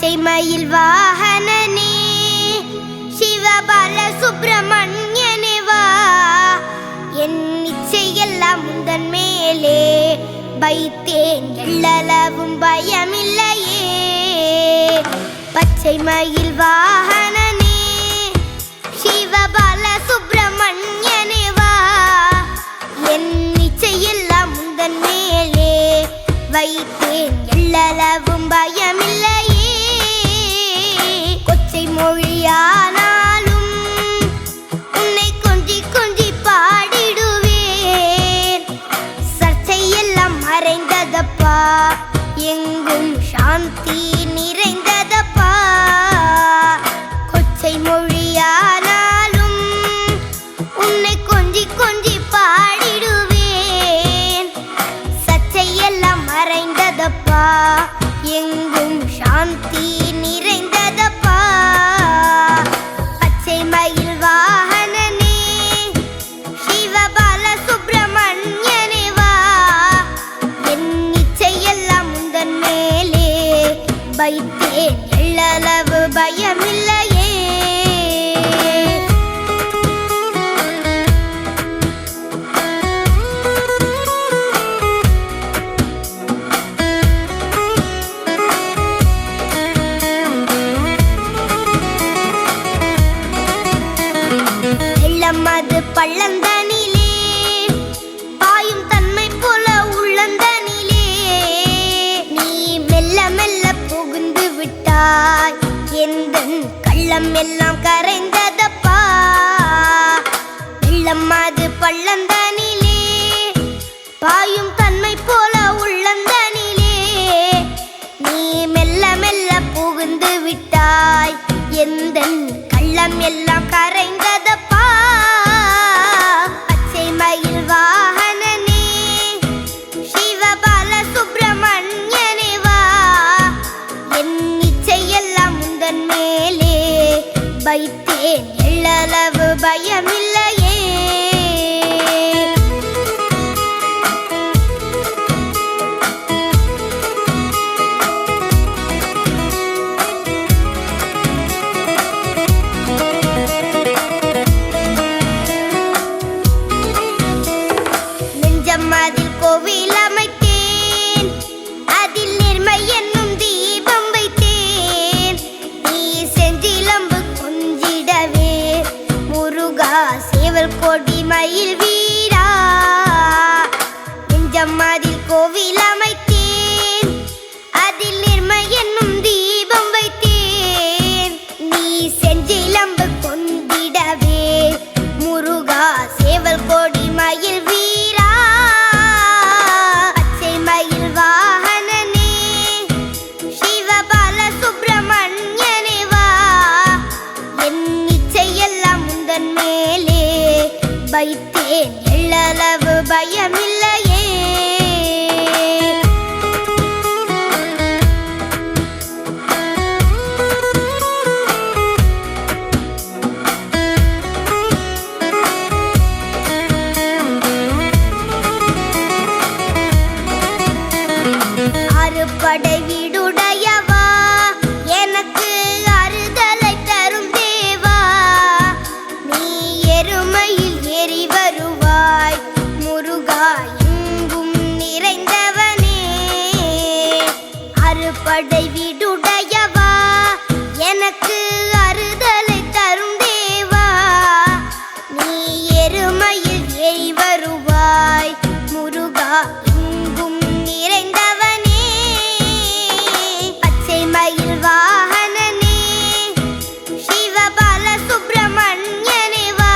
பச்சை மயில் வாகனனே சிவபால சுப்பிரமணியனே வா, என் இச்சையெல்லாம் உந்தன் மேலே வைத்தேன், எள்ளளவும் பயமில்லையே. பச்சை மயில் வாகனனே சிவபால சுப்பிரமணியனே வா, என் இச்சையெல்லாம் உந்தன் மேலே வைத்தேன், எள்ளளவும் பயமில்லையே. கொச்சை மொழியானாலும் உன்னை கொஞ்சி கொஞ்சி பாடிடுவேன், சர்ச்சையெல்லாம் மறைந்ததப்பா, எங்கும் சாந்தி நிறைந்ததப்பா. கொச்சை மொழியானாலும் உன்னை கொஞ்சி கொஞ்சி பாடிடுவேன், சர்ச்சையெல்லாம் மறைந்ததப்பா, எங்கும் சாந்தி நிறைந்ததப்பா. பச்சை மயில் வாகனனே சிவபால சுப்பிரமணியனே வா, என் இச்சையெல்லாம் உந்தன் மேலே வைத்தேன், எள்ளளவு பயமில்லையே. அது பள்ளந்தனிலே பாயும் தன்மை போல உள்ளந்தனிலே, நீ மெல்ல மெல்ல புகுந்து விட்டாய், எந்தன் கள்ளம் எல்லாம் கரைந்ததப்பா. வெள்ளம் அது பள்ளந்தனிலே பாயும் தன்மை போல உள்ளந்தனிலே, நீ மெல்ல மெல்ல புகுந்து விட்டாய், எந்தன் கள்ளம் எல்லாம் கரைந்ததப்பா. பச்சை மயில் வாகனனே சிவபால சுப்பிரமணியனே வா, என் இச்சையெல்லாம் உந்தன் மேலே வைத்தேன், எள்ளளவு பயமில்லையே. அதில் கோவில் அமைத்தேன், அதில் நேர்மை என்னும் தீபம் வைத்தேன், நீ செஞ்சிலம்பு கொஞ்சிடவே முருகா சேவல் கொடி மயில் வீரா. நெஞ்சம் அதில் கோவில் அமைத்தேன், அதில் நேர்மை என்னும் தீபம் வைத்தேன், நீ செஞ்சிலம்பு கொண்டிடவே முருகா சேவல் கொடி மயில் வீரா. வைத்தேன், எள்ளளவு பயமில்லையே. அறுபடை வீடுடையவா, எனக்கு அறுதலை தரும் தேவா, நீ எருமையில் ஏறி வருவாய் முருகா, எங்கும் நிறைந்தவனே. அறுபடை வீடுடையவா, எனக்கு அறுதலை தரும் தேவா, நீ எருமையில் ஏறி வருவாய் முருகா, எங்கும் நிறைந்தவனே. பச்சை மயில் வாகனனே சிவபால சுப்பிரமணியனே வா,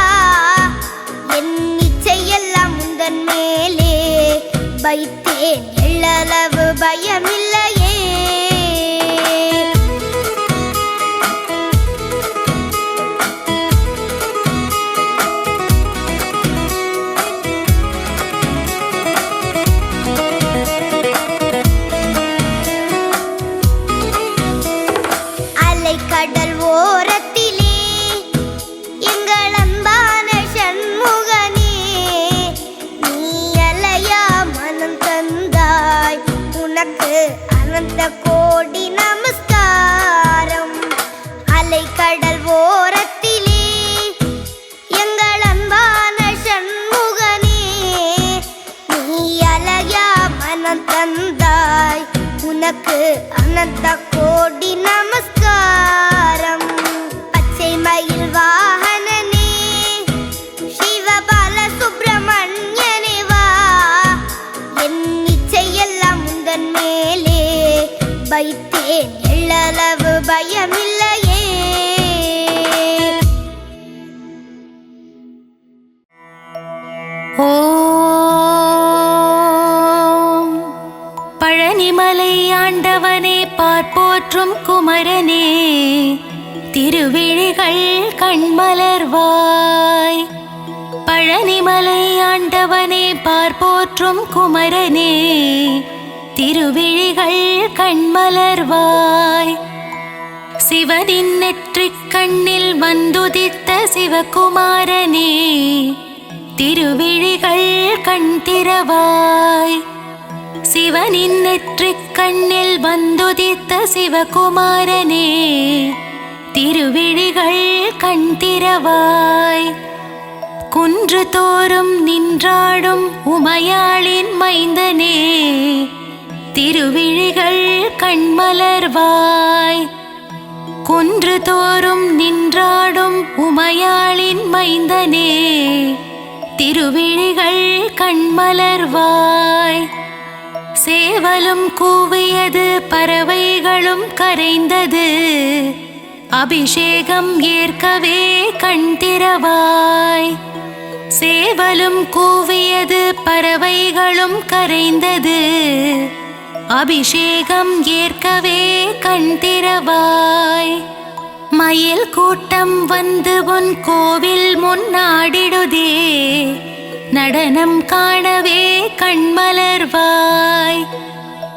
என் இச்சையெல்லாம் உந்தன் மேலே வைத்தேன், எள்ளளவு பயமில்லையே. கடல் ஓரத்திலே எங்கள் அன்பான சண்முகனே, நீ அலையா மனம் தந்தாய், உனக்கு அனந்த கோடி நமஸ்கார். அனந்த கோடி நமஸ்காரம். பச்சை மயில் வாகனனே சிவபால சுப்பிரமணியனே வா, என் இச்சையெல்லாம் முந்தன் மேலே வைத்தேன், எள்ளளவு பயமில்லையே. ஓம் பழனிமலை ஆண்டவனே பார்ப்போற்றும் குமரனே, திருவிழிகள் கண்மலர்வாய். பழனிமலை ஆண்டவனே பார்ப்போற்றும் குமரனே, திருவிழிகள் கண்மலர்வாய். சிவனின் நெற்றிக் கண்ணில் வந்துதித்த சிவகுமாரனே, திருவிழிகள் கண் திறவாய். சிவனின் நெற்றிக் கண்ணில் வந்துதித்த சிவகுமாரனே, திருவிழிகள் கண் திறவாய். குன்று தோறும் நின்றாடும் உமையாளின் மைந்தனே, திருவிழிகள் கண்மலர்வாய். குன்று தோறும் நின்றாடும் உமையாளின் மைந்தனே, திருவிழிகள் கண்மலர்வாய். சேவலும் கூவியது பறவைகளும் கரைந்தது, அபிஷேகம் ஏற்கவே கண் திறவாய். சேவலும் கூவியது பறவைகளும் கரைந்தது, அபிஷேகம் ஏற்கவே கண் திறவாய். மயில் கூட்டம் வந்து உன் கோவில் முன்னாடிடுதே, நடனம் காணவே கண்மலர்வாய்.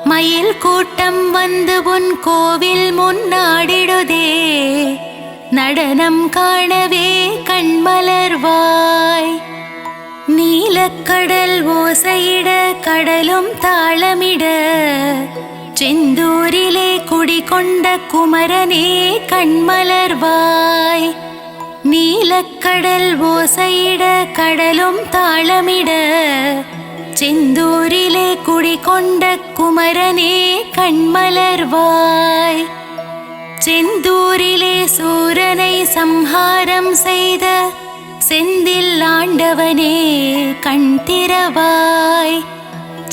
மயில் கூட்டம் வந்து உன் கோவில் முன்னாடிடுதே, நடனம் காணவே கண்மலர்வாய். நீலக்கடல் ஓசையிட கடலும் தாளமிட, செந்தூரிலே குடிகொண்ட குமரனே கண்மலர்வாய். நீலக்கடல் ஓசையிட கடலும் தாளமிட, செந்தூரிலே குடிகொண்ட குமரனே கண்மலர்வாய். செந்தூரிலே சூரனை சம்ஹாரம் செய்த செந்தில் ஆண்டவனே கண் திறவாய்.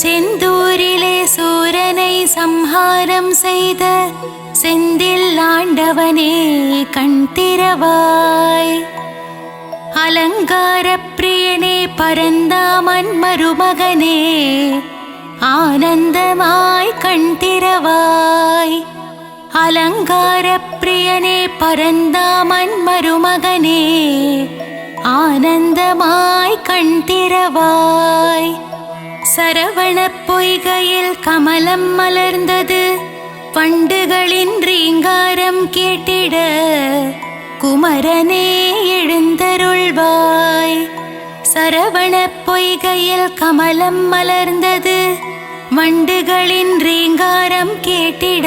செந்தூரிலே சூரனை சம்ஹாரம் செய்த செந்தில் ஆண்டவனே கண் திறவாய். அலங்கார பிரியனே பரந்தாமன் மருமகனே, ஆனந்தமாய் கண் திறவாய். அலங்கார பிரியனே பரந்தாமன் மருமகனே, ஆனந்தமாய் கண் திறவாய். சரவண பொய்கையில் கமலம் மலர்ந்தது, வண்டுகளின் ரீங்காரம் கேட்டிட குமரனே எழுந்தருள்வாய். சரவண பொய்கையில் கமலம் மலர்ந்தது, வண்டுகளின் ரீங்காரம் கேட்டிட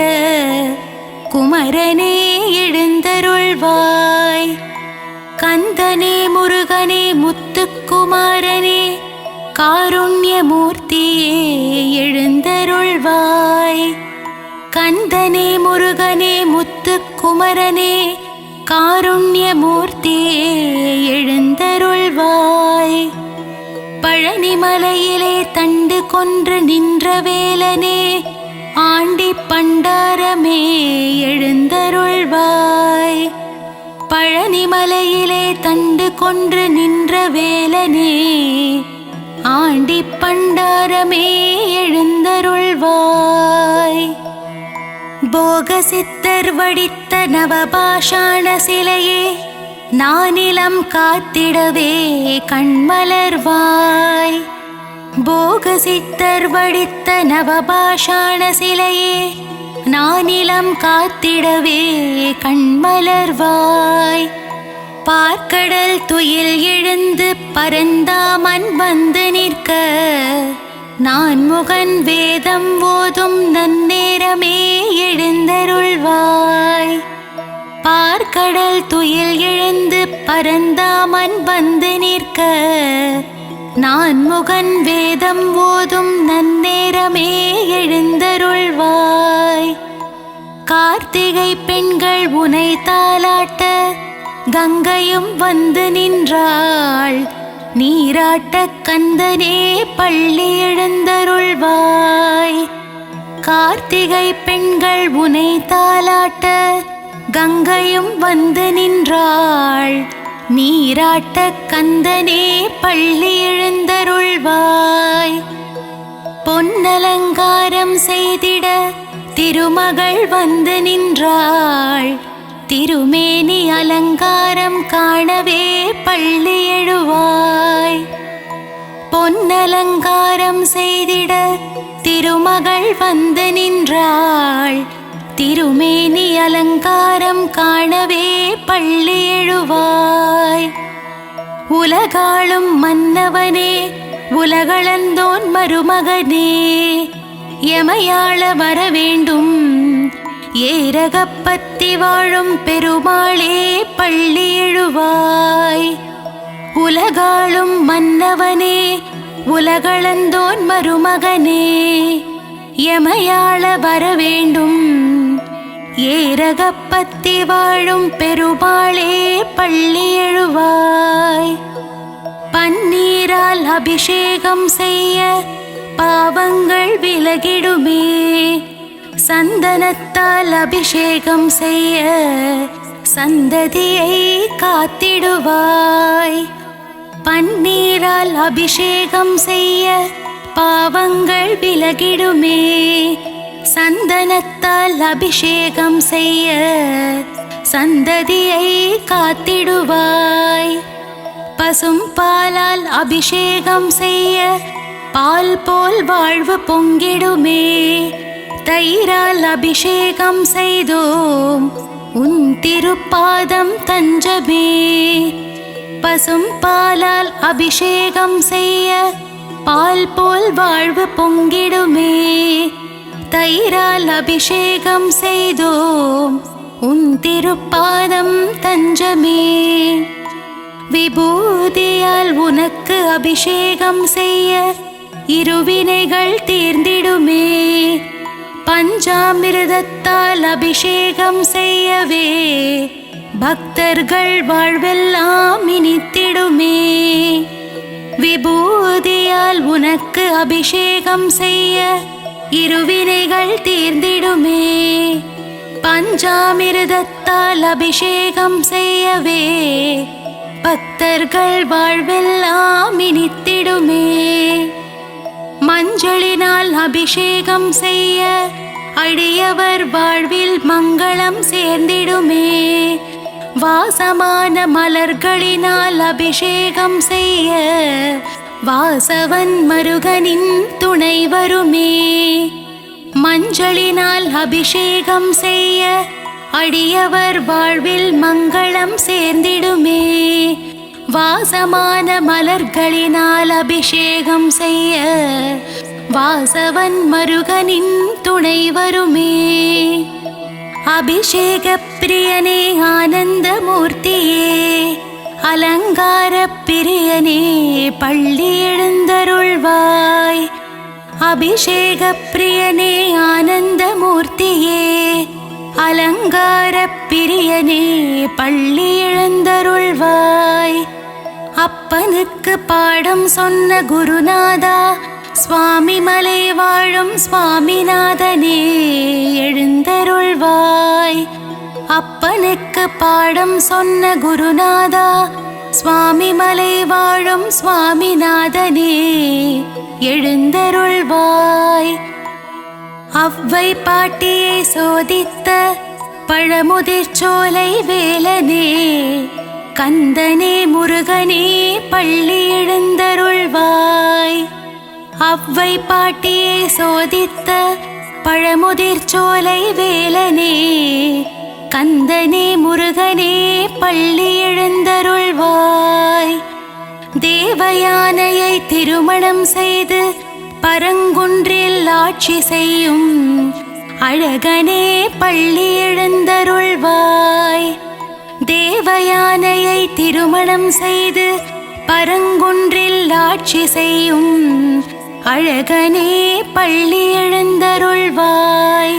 குமரனே எழுந்தருள்வாய். கந்தனே முருகனே முத்துக்குமாரனே, காருண்யமூர்த்தியே எழுந்தருள்வாய். கந்தனே முருகனே முத்துக்குமரனே, காருண்யமூர்த்தியே எழுந்தருள்வாய். பழனிமலையிலே தண்டு கொன்று நின்ற வேலனே, ஆண்டி பண்டாரமே எழுந்தருள்வாய். பழனிமலையிலே தண்டு கொன்று நின்ற வேலனே, ஆண்டி பண்டாரமே எழுந்தருள்வாய். போகசித்தர் வடித்த நவபாஷாண சிலையே, நானிலம் காத்திடவே கண்மலர்வாய். போகசித்தர் வடித்த நவபாஷாண சிலையே, நானிலம் காத்திடவே கண்மலர்வாய். பார்க்கடல் துயில் எழுந்து பரந்தாமன் வந்து நிற்க, நான் முகன் வேதம் ஓதும் நன்னேரமே எழுந்தருள்வாய். பார்க்கடல் துயில் எழுந்து பரந்தாமன் வந்து நிற்க, நான் முகன் வேதம் ஓதும் நன்னேரமே எழுந்தருள்வாய். கார்த்திகை பெண்கள் உனை தாலாட்ட கங்கையும் வந்து நின்றாள். நீராட்ட கந்தனே பள்ளி எழுந்தருள்வாய். கார்த்திகை பெண்கள் உனை தாலாட்ட கங்கையும் வந்து நின்றாள். நீராட்ட கந்தனே பள்ளி எழுந்தருள்வாய். பொன்னலங்காரம் செய்திட திருமகள் வந்து நின்றாள். திருமேனி அலங்காரம் காணவே பள்ளி எழுவாய். பொன்னலங்காரம் செய்திட திருமகள் வந்து நின்றாள். திருமேனி அலங்காரம் காணவே பள்ளி எழுவாய். உலகாளும் மன்னவனே உலகளந்தோன் மருமகனே எமையாள வர வேண்டும். ஏரகப்பத்தி வாழும் பெருமாளே பள்ளி எழுவாய். உலகாளும் மன்னவனே உலகளந்தோன் மருமகனே எமையாள வர வேண்டும். ஏரகப்பத்தி வாழும் பெருமாளே பள்ளி எழுவாய். பன்னீரால் அபிஷேகம் செய்ய பாவங்கள் விலகிடுமே. சந்தனத்தால் அபிஷேகம் செய்ய சந்ததியை காத்திடுவாய். பன்னீரால் அபிஷேகம் செய்ய பாவங்கள் விலகிடுமே. சந்தனத்தால் அபிஷேகம் செய்ய சந்ததியை காத்திடுவாய். பசும் பாலால் அபிஷேகம் செய்ய பால் போல் வாழ்வு பொங்கிடுமே. தயிரால் அபிஷேகம் செய்தோம் உன் திருப்பாதம் தஞ்சமே. பசும் பாலால் அபிஷேகம் செய்ய பால் போல் வாழ்வு பொங்கிடுமே. தயிரால் அபிஷேகம் செய்தோம் உன் திருப்பாதம் தஞ்சமே. விபூதியால் உனக்கு அபிஷேகம் செய்ய இருவினைகள் தீர்ந்திடுமே. பஞ்சாமிர்தத்தால் அபிஷேகம் செய்யவே பக்தர்கள் வாழ்வெல்லாம் இனித்திடுமே. விபூதியால் உனக்கு அபிஷேகம் செய்ய இருவினைகள் தீர்ந்திடுமே. பஞ்சாமிர்தத்தால் அபிஷேகம் செய்யவே பக்தர்கள் வாழ்வெல்லாம் இனித்திடுமே. மஞ்சளினால் அபிஷேகம் செய்ய அடியவர் வாழ்வில் மங்களம் சேர்ந்திடுமே. வாசமான மலர்களினால் அபிஷேகம் செய்ய வாசவன் மருகனின் துணை வருமே. மஞ்சளினால் அபிஷேகம் செய்ய அடியவர் வாழ்வில் மங்களம் சேர்ந்திடுமே. வாசமான மலர்களினால் அபிஷேகம் செய்ய வாசவன் மருகனின் துணை வருமே. அபிஷேக பிரியனே ஆனந்த மூர்த்தியே அலங்கார பிரியனே பள்ளி எழுந்தருள்வாய். அபிஷேக பிரியனே ஆனந்த மூர்த்தியே அலங்கார பிரியனே பள்ளி எழுந்தருள்வாய். அப்பனுக்கு பாடம் சொன்ன குருநாதா சுவாமி மலை வாழும் சுவாமிநாதனே எழுந்தருள்வாய். அப்பனுக்கு பாடம் சொன்ன குருநாதா சுவாமி மலை வாழும் சுவாமிநாதனே எழுந்தருள்வாய். அவ்வை பாட்டியை சோதித்த பழமுதிர்ச்சோலை வேலனே கந்தனே முருகனே பள்ளி எழுந்தருள்வாய். அவ்வை பாட்டியை சோதித்த பழமுதிர்ச்சோலை வேலனே கந்தனே முருகனே பள்ளி எழுந்தருள்வாய். தேவயானையை திருமணம் செய்து பரங்குன்றில் ஆட்சி செய்யும் அழகனே பள்ளி எழுந்தருள்வாய். தேவயானையை திருமணம் செய்து பரங்குன்றில் ஆட்சி செய்யும் அழகனே பள்ளி எழுந்தருள்வாய்.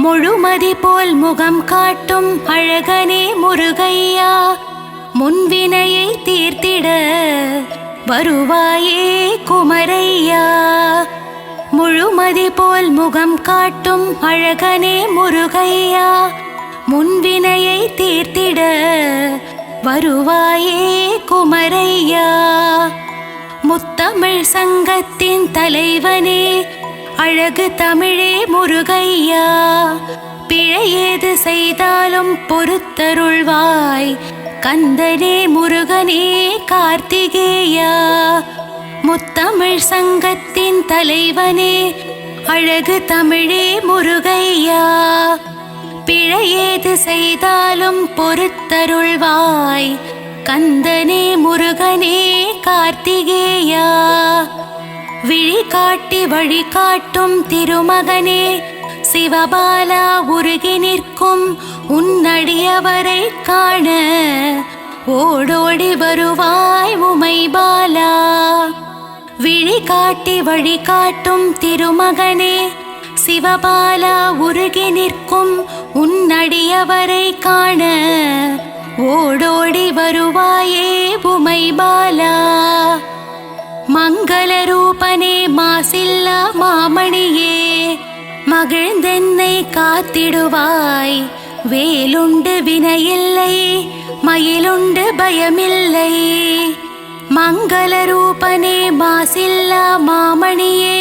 முழுமதி போல் முகம் காட்டும் அழகனே முருகையா, முன்வினையை தீர்த்திட வருவாயே குமரையா. முழுமதி போல் முகம் காட்டும் அழகனே முருகையா, முன்வினையை தீர்த்திட வருவாயே குமரையா. முத்தமிழ் சங்கத்தின் தலைவனே அழகு தமிழே முருகையா, பிழையேது செய்தாலும் பொறுத்தருள்வாய் கந்தனே முருகனே கார்த்திகேயா. முத்தமிழ் சங்கத்தின் தலைவனே அழகு தமிழே முருகையா, பிழையேது செய்தாலும் பொறுத்தருள்வாய் கந்தனே முருகனே கார்த்திகேயா. விழி காட்டி வழி காட்டும் திருமகனே சிவபாலா, உருகி நிற்கும் உன்னடியவரை காண ஓடோடி வருவாய் உமைபாலா. விழி காட்டி வழி காட்டும் திருமகனே சிவபாலா, உருகி நிற்கும் உன்னடியவரை காண ஓடோடி வருவாயே உமைபாலா. மங்கள ரூபனே மாசில்லா மாமணியே, மகிழ்ந்தென்னை காத்திடுவாய் வேலுண்டு வினையில்லை மயிலுண்டு பயமில்லை. மங்கள ரூபனே மாசில்லா மாமணியே,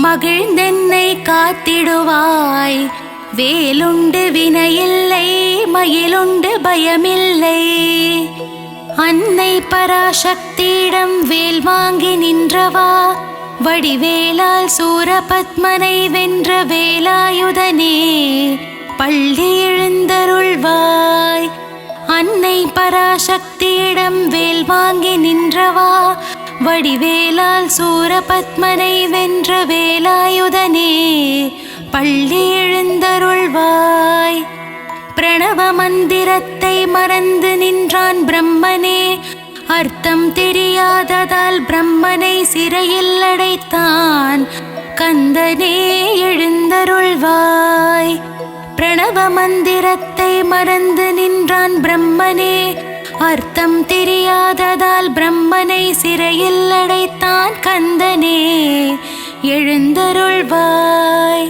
மகிழ்ந்தென்னை காத்திடுவாய் வேலுண்டு வினையில்லை மயிலுண்டு பயமில்லை. அன்னை பராசக்தியிடம் வேல் வாங்கி நின்றவா, வடிவேலால் சூரபத்மனை வென்ற வேலாயுதனே பள்ளி எழுந்தருள்வாய். அன்னை பராசக்தியிடம் வேல் வாங்கி நின்றவா, வடிவேலால் சூரபத்மனை வென்ற வேலாயுதனே பள்ளி எழுந்தருள்வாய். பிரணவ மந்திரத்தை மறந்து நின்றான் பிரம்மனே, அர்த்தம் தெரியாததால் பிரம்மனை சிறையில் அடைத்தான் கந்தனே எழுந்தருள்வாய். பிரணவ மந்திரத்தை மறந்து நின்றான் பிரம்மனே, அர்த்தம் தெரியாததால் பிரம்மனை சிறையில் அடைத்தான் கந்தனே எழுந்தருள்வாய்.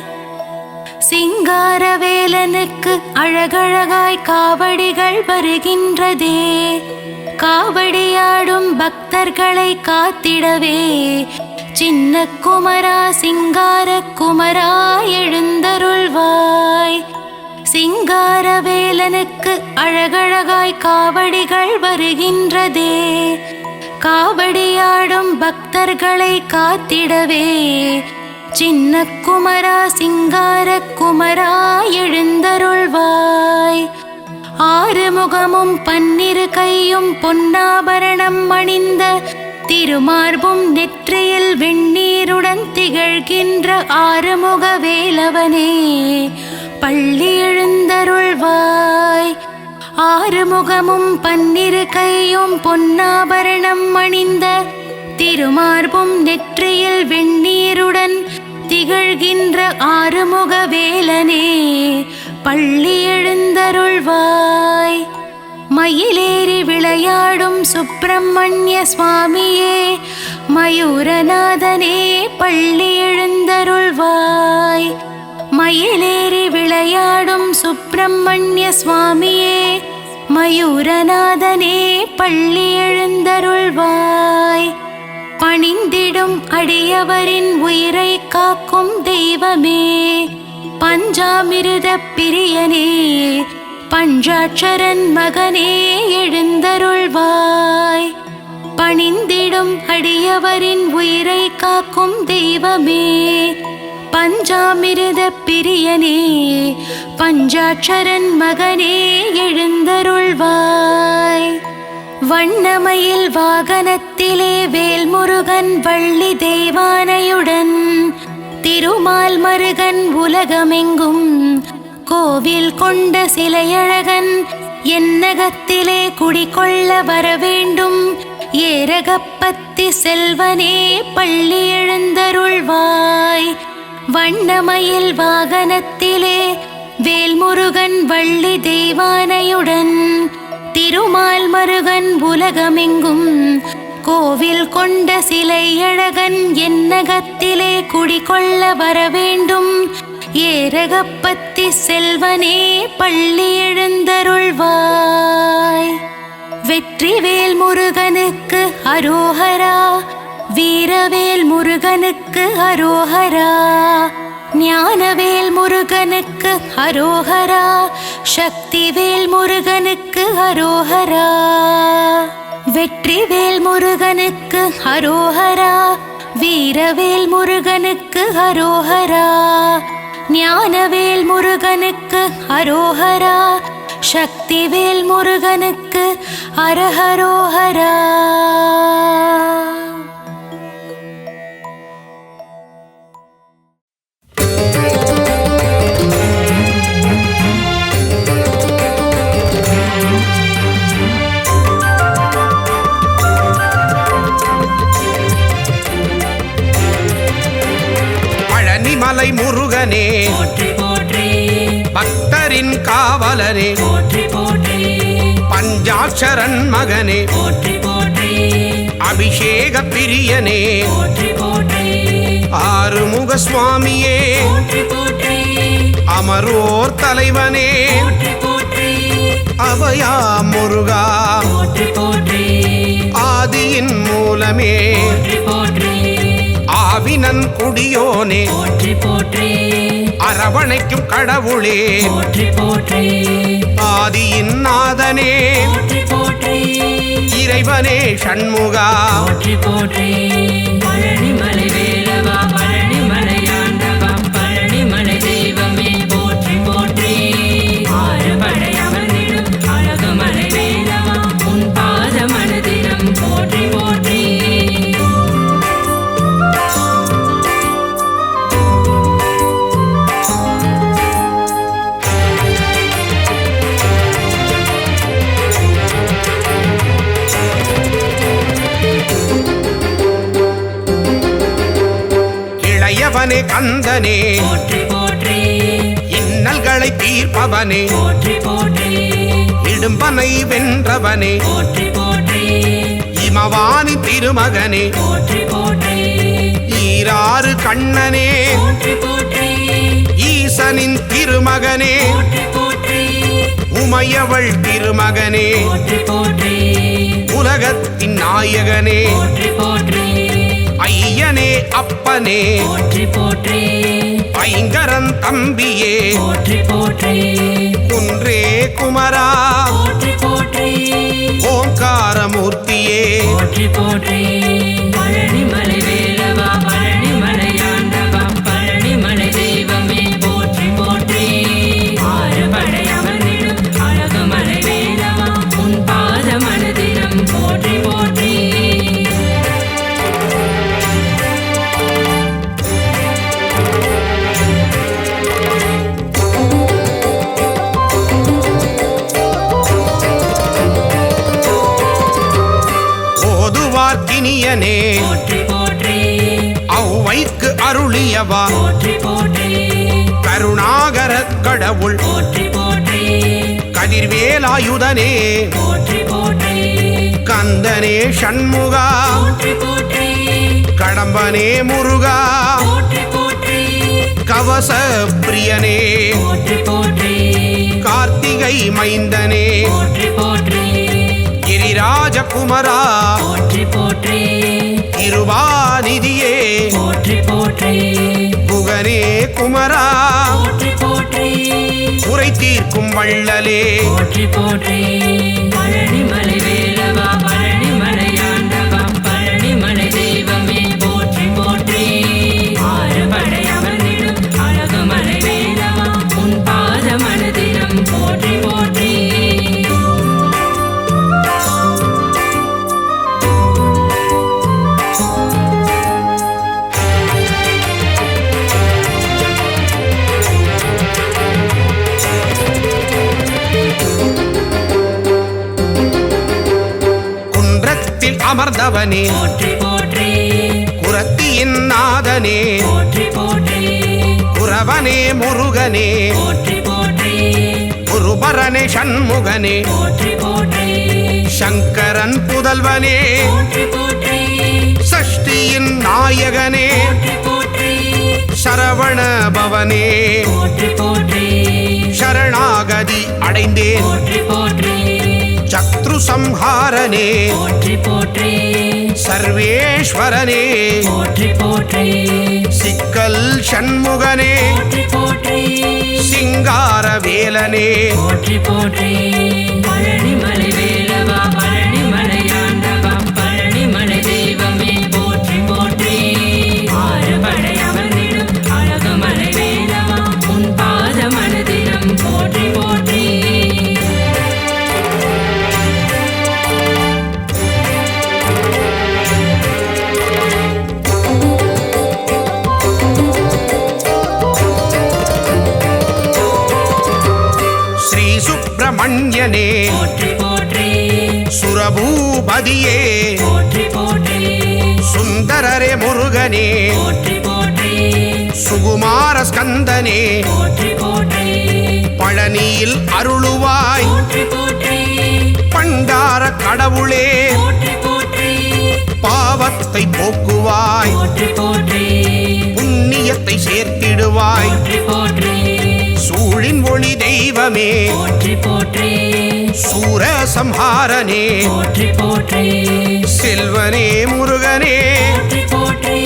சிங்காரவேலனுக்கு அழகழகாய் காவடிகள் வருகின்றதே, காவடியாடும் பக்தர்களை காத்திடவே சின்ன குமரா சிங்கார குமரா எழுந்தருள்வாய். சிங்காரவேலனுக்கு அழகழகாய் காவடிகள் வருகின்றதே, காவடியாடும் பக்தர்களை காத்திடவே சின்ன குமரா சிங்கார குமரா எழுந்தருள்வாய். ஆறுமுகமும் பன்னிரு கையும் பொன்னாபரணம் அணிந்த திருமார்பும் நெற்றியில் வெண்ணீருடன் திகழ்கின்ற ஆறுமுக வேலவனே பள்ளி எழுந்தருள்வாய். ஆறுமுகமும் பன்னிரு கையும் பொன்னாபரணம் அணிந்த திருமார்பும் நெற்றியில் வெண்ணீருடன் திகழ்கின்ற ஆறுமுக வேலனே பள்ளி எழுந்தருள்வாய். மயிலேறி விளையாடும் சுப்பிரமணிய சுவாமியே மயூரநாதனே பள்ளி எழுந்தருள்வாய். மயிலேறி விளையாடும் சுப்பிரமணிய சுவாமியே மயூரநாதனே பள்ளி எழுந்தருள்வாய். பணிந்திடும் அடியவரின் உயிரை காக்கும் தெய்வமே பஞ்சாமிருத பிரியனே பஞ்சாட்சரன் மகனே எழுந்தருள்வாய். பணிந்திடும் அடியவரின் உயிரை காக்கும் தெய்வமே பஞ்சாமிருத பிரியனே பஞ்சாட்சரன் மகனே எழுந்தருள்வாய். வண்ணமயில் வாகனத்திலே வேல்முருகன் வள்ளி தெய்வானையுடன் திருமால் மருகன் உலகமெங்கும் கோவில் கொண்ட சிலையழகன் என்னகத்திலே குடிகொள்ள வரவேண்டும் ஏரகப்பத்தி செல்வனே பள்ளி எழுந்தருள்வாய். வண்ணமயில் வாகனத்திலே வேல்முருகன் வள்ளி தெய்வானையுடன் திருமால் மருகன் உலகமெங்கும் கோவில் கொண்ட சிலை அழகன் என்னகத்திலே குடிகொள்ள வரவேண்டும். ஏரகப்பத்தி செல்வனே பள்ளி எழுந்தருள்வாய். வெற்றிவேல் முருகனுக்கு அரோஹரா, வீரவேல் முருகனுக்கு அரோஹரா, ஞானவேல் முருகனுக்கு அரோஹரா, சக்திவேல் முருகனுக்கு அரோஹரா. வெற்றிவேல் முருகனுக்கு அரோஹரா, வீரவேல் முருகனுக்கு அரோஹரா, ஞானவேல் முருகனுக்கு அரோஹரா, சக்திவேல் முருகனுக்கு அரஹரோஹரா. பழனிமலை முருகனே போற்றி போற்றி, பக்தரின் காவலனே போற்றி போற்றி, பஞ்சாட்சரன் மகனே போற்றி போற்றி, அபிஷேக பிரியனே போற்றி போற்றி, ஆறுமுக சுவாமியே போற்றி போற்றி, அமரோர் தலைவனே போற்றி போற்றி, அபயா முருகா போற்றி போற்றி, ஆதியின் மூலமே போற்றி போற்றி, ஆவினன் குடியோனே போற்றி போற்றி, அரவணைக்கும் கடவுளே போற்றி போற்றி, ஆதியின் நாதனே போற்றி போற்றி, இறைவனே ஷண்முகா போற்றி போற்றி, பழனிமலை வேலவா, பழனிமலை ஆண்டவா, பழனிமலை தெய்வமே போற்றி போற்றி, ஆறுபடை அமர்ந்திடும் அழகுமலை வேலவா, உன் பாத மனதினம் போற்றி போற்றி. இளையவனே கந்தனே போற்றி போற்றி, இன்னல்களை தீர்ப்பவனே போற்றி போற்றி, இடும்பனை வென்றவனே போற்றி போற்றி, இமவானி திருமகனே போற்றி போற்றி, ஈராறு கண்ணனே போற்றி போற்றி, ஈசனின் திருமகனே போற்றி போற்றி, உமையவள் திருமகனே போற்றி போற்றி, உலகத்தின் நாயகனே போற்றி போற்றி, ஐயனே அப்பனே போற்றி போற்றி, ஐங்கரன் தம்பியே போற்றி போற்றி, குன்றே குமரா போற்றி போற்றி, ஓங்காரமூர்த்தியே போற்றி போற்றி, பழனிமலை வேலவா, பழனிமலை ஆண்டவா, பழனிமலை தெய்வமே போற்றி போற்றி, ஆறுபடை அமர்ந்திடும் அழகுமலை வேலவா, உன் பாத மனதினம் போற்றி போற்றி. ஓதுவார்க்கினியனே போற்றி போற்றி, ஔவைக்கு அருளியவா போற்றி போற்றி, கருணாகரக் கடவுள் போற்றி போற்றி, கதிர்வேலாயுதனே போற்றி போற்றி, கந்தனே ஷண்முகா போற்றி போற்றி, கடம்பனே முருகா போற்றி போற்றி, கவச பிரியனே போற்றி போற்றி, கார்த்திகை மைந்தனே போற்றி போற்றி, கிரிராஜகுமரா போற்றி போற்றி, திருவாநிதியே போற்றி போற்றி, புகனே குமரா போற்றி போற்றி, குறை தீர்க்கும் வள்ளலே போற்றி போற்றி, பழனிமலை வேலவா, பழனிமலை ஆண்டவா, பழனிமலை தெய்வமே போற்றி போற்றி, ஆறுபடை அமர்ந்திடும் அழகுமலை வேலவா, உன் பாத மனதினம் போற்றி போற்றி. குன்றத்தில் அமர்ந்தவனே போற்றி போற்றி, குரத்தியின் நாதனே போற்றி போற்றி, குரவனே முருகனே போற்றி போற்றி, ஷண்முகனே ஷண்முகனே போற்றி போற்றி சங்கரன் புதல்வனே போற்றி போற்றி சஷ்டியின் நாயகனே போற்றி போற்றி சரவண பவனே போற்றி போற்றி சரணாகதி அடைந்தேன் போற்றி போற்றி சத்ரு சம்ஹாரனே போற்றி போற்றி சர்வேஸ்வரனே போற்றி போற்றி சிக்கல் ஷண்முகனே போற்றி போற்றி சிங்கார வேலனே போற்றி போற்றி பழனிமலை வேலவா பழனிமலையாண்டவா பழனிமலை தெய்வமே போற்றி போற்றி ஆறுபடை அமர்ந்திடும் அழகுமலை வேலவா உன் பாத மனதினம் போற்றி போற்றி ஸ்ரீ சுப்பிரமணியனே போற்றி போற்றி சுரபூபதியே போற்றி போற்றி சுந்தரரே முருகனே போற்றி போற்றி சுகுமார ஸ்கந்தனே போற்றி போற்றி பழனியில் அருளுவாய் போற்றி போற்றி பண்டார கடவுளே போற்றி போற்றி பாவத்தை போக்குவாய் போற்றி போற்றி புண்ணியத்தை சேர்த்திடுவாய் போற்றி போற்றி சூழின் ஒளி தெய்வமே போற்றி போற்றி சூர சம்ஹாரனே போற்றி போற்றி செல்வனே முருகனே போற்றி போற்றி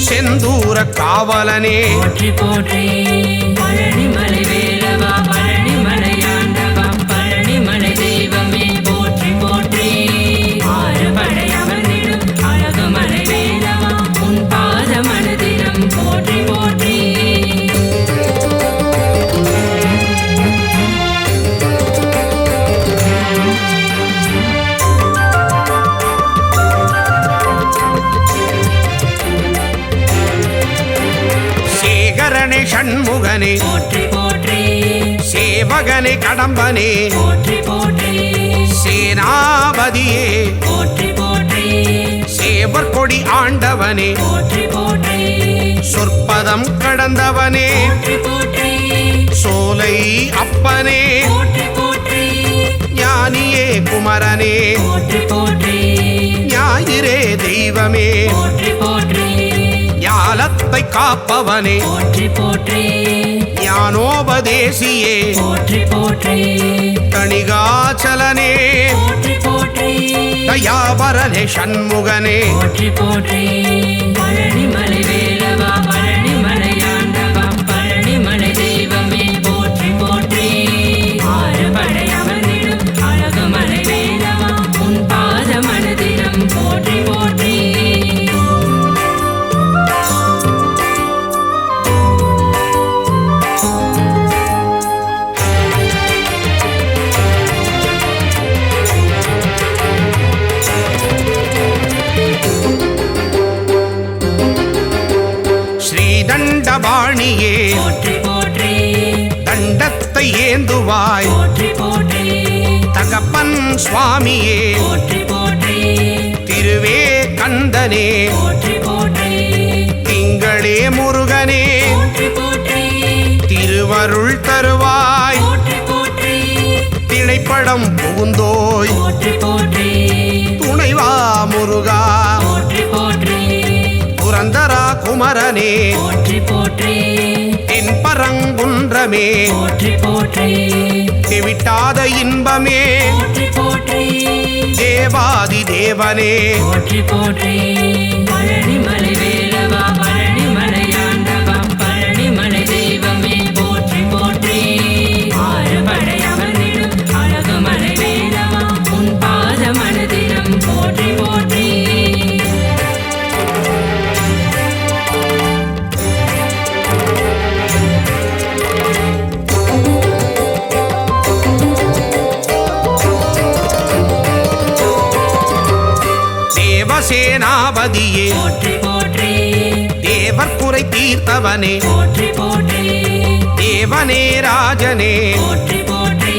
செந்தூர காவலனே போற்றி போற்றி பழனிமலை வேலவா பழனிமலையாண்டவா பழனிமலை தெய்வமே போற்றி போற்றி ஆறுபடை அமர்ந்திடும் அழகுமலை வேலவா உன் பாத மனதினம் போற்றி போற்றி சேகரனே ஷண்முகனே போற்றி போற்றி சேவகனே கடம்பனே போற்றி போற்றி சேனாபதியே போற்றி போற்றி சேவர் கொடி ஆண்டவனே போற்றி போற்றி சொற்பதம் கடந்தவனே போற்றி போற்றி சோலை அப்பனே போற்றி போற்றி ஞானியே குமரனே போற்றி போற்றி ஞாயிறே தெய்வமே போற்றி போற்றி ஞாலத்தை காப்பவனே போற்றி போற்றி ஞானோபதேசியே போற்றி போற்றி தணிகாச்சலனே போற்றி போற்றி தயாபரனே ஷண்முகனே போற்றி போற்றி பழனிமலை வேலவா பழனிமலையாண்டவா பழனிமலை தெய்வமே போற்றி போற்றி ஆறுபடை அமர்ந்திடும் அழகுமலை வேலவா உன் பாத மனதினம் போற்றி போற்றி ஸ்ரீதண்டபாணியே போற்றி போற்றி தண்டத்தை ஏந்துவாய் போற்றி போற்றி தகப்பன் சுவாமியே போற்றி போற்றி திருவே கந்தனே போற்றி போற்றி திங்களே முருகனே போற்றி போற்றி திருவருள் தருவாய் போற்றி போற்றி திணைப்படம் புகுந்தோய் போற்றி போற்றி துணைவா முருகா போற்றி போற்றி புரந்தரா குமரனே போற்றி போற்றி தென்பரங்குன்றமே போற்றி போற்றி தெவிட்டாத இன்பமே போற்றி போற்றி தேவாதி தேவனே போற்றி போற்றி பழனிமலை வேலவா பழனிமலையாண்டவா பழனிமலை தெய்வமே போற்றி போற்றி ஆறுபடை அமர்ந்திடும் அழகுமலை வேலவா உன் பாத மனதினம் போற்றி போற்றி தேவசேனாபதியே போற்றி போற்றி தேவர் குறை தீர்த்தவனே போற்றி போற்றி தேவனே ராஜனே போற்றி போற்றி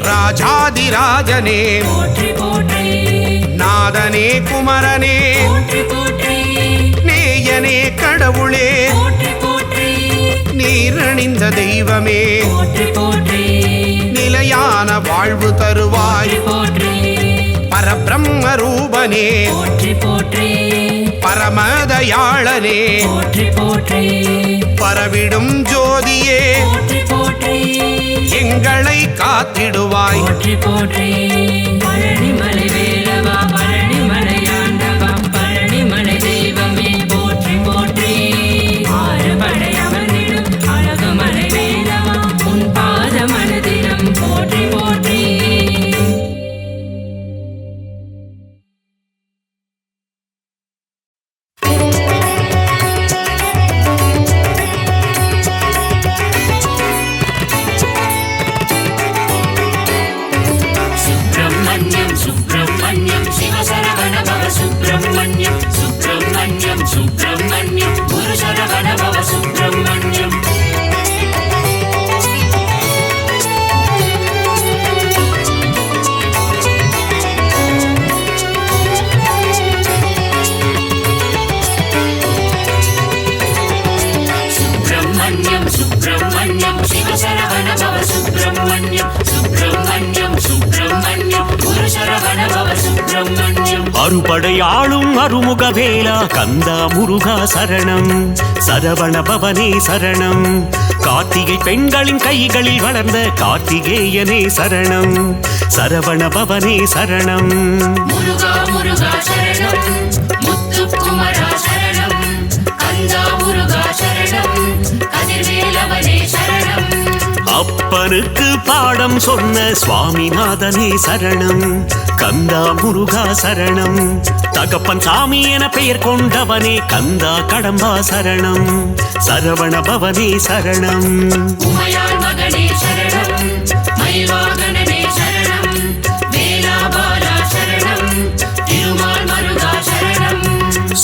ராஜாதிராஜனே போற்றி போற்றி நாதனே குமரனே போற்றி போற்றி நேயனே கடவுளே போற்றி போற்றி நீரணிந்த தெய்வமே போற்றி போற்றி நிலையான பரமான வாழ்வு தருவாய். போற்றி பரபிரம்ம ரூபனே போற்றி போற்றி பரமதயாளனே போற்றி போற்றி பரவிடும் ஜோதியே போற்றி போற்றி எங்களை காத்திடுவாய். போற்றி போற்றி பழனிமலை வேலவா பழனிமலை ஆண்டவா பழனிமலை தெய்வமே போற்றி போற்றி ஆறுபடை அமர்ந்திடும் அழகுமலை வேலவா உன் பாத மனதினம் போற்றி போற்றி. சுப்பிரமணியம் சுப்பிரமணியம் சிவசரவண பவ சுப்பிரமணியம் சுப்பிரமணியம் சுப்பிரமணியம் குரு சரவண பவ சுப்பிரமணியம். சுப்பிரமணியம் சுப்பிரமணியம் சிவசரவண பவ சுப்பிரமணியம் சுப்பிரமணியம் சுப்பிரமணியம் குரு சரவண பவ சுப்பிரமணியம். அறுபடையாளும் அருமுகவேலா கந்தா முருகா சரணம் சரவண பவனே சரணம் கார்த்திகை பெண்களின் கைகளில் வளர்ந்த கார்த்திகேயனே சரணம் சரவண பவனே சரணம். முருகா முருகா சரணம் முத்துக்குமரா சரணம் கந்தா முருகா சரணம் கதிர்வேலவனே சரணம். அப்பனுக்கு பாடம் சொன்ன சுவாமிநாதனே சரணம் கந்தா முருகா சரணம் தகப்பன் சாமி என பெயர் கொண்டவனே கந்தா கடம்பா சரணம் சரவண பவனே சரணம். உமையாள் மகனே சரணம் மயில்வாகனனே சரணம் வேலாபாலா சரணம் திருமால் மருகா சரணம்.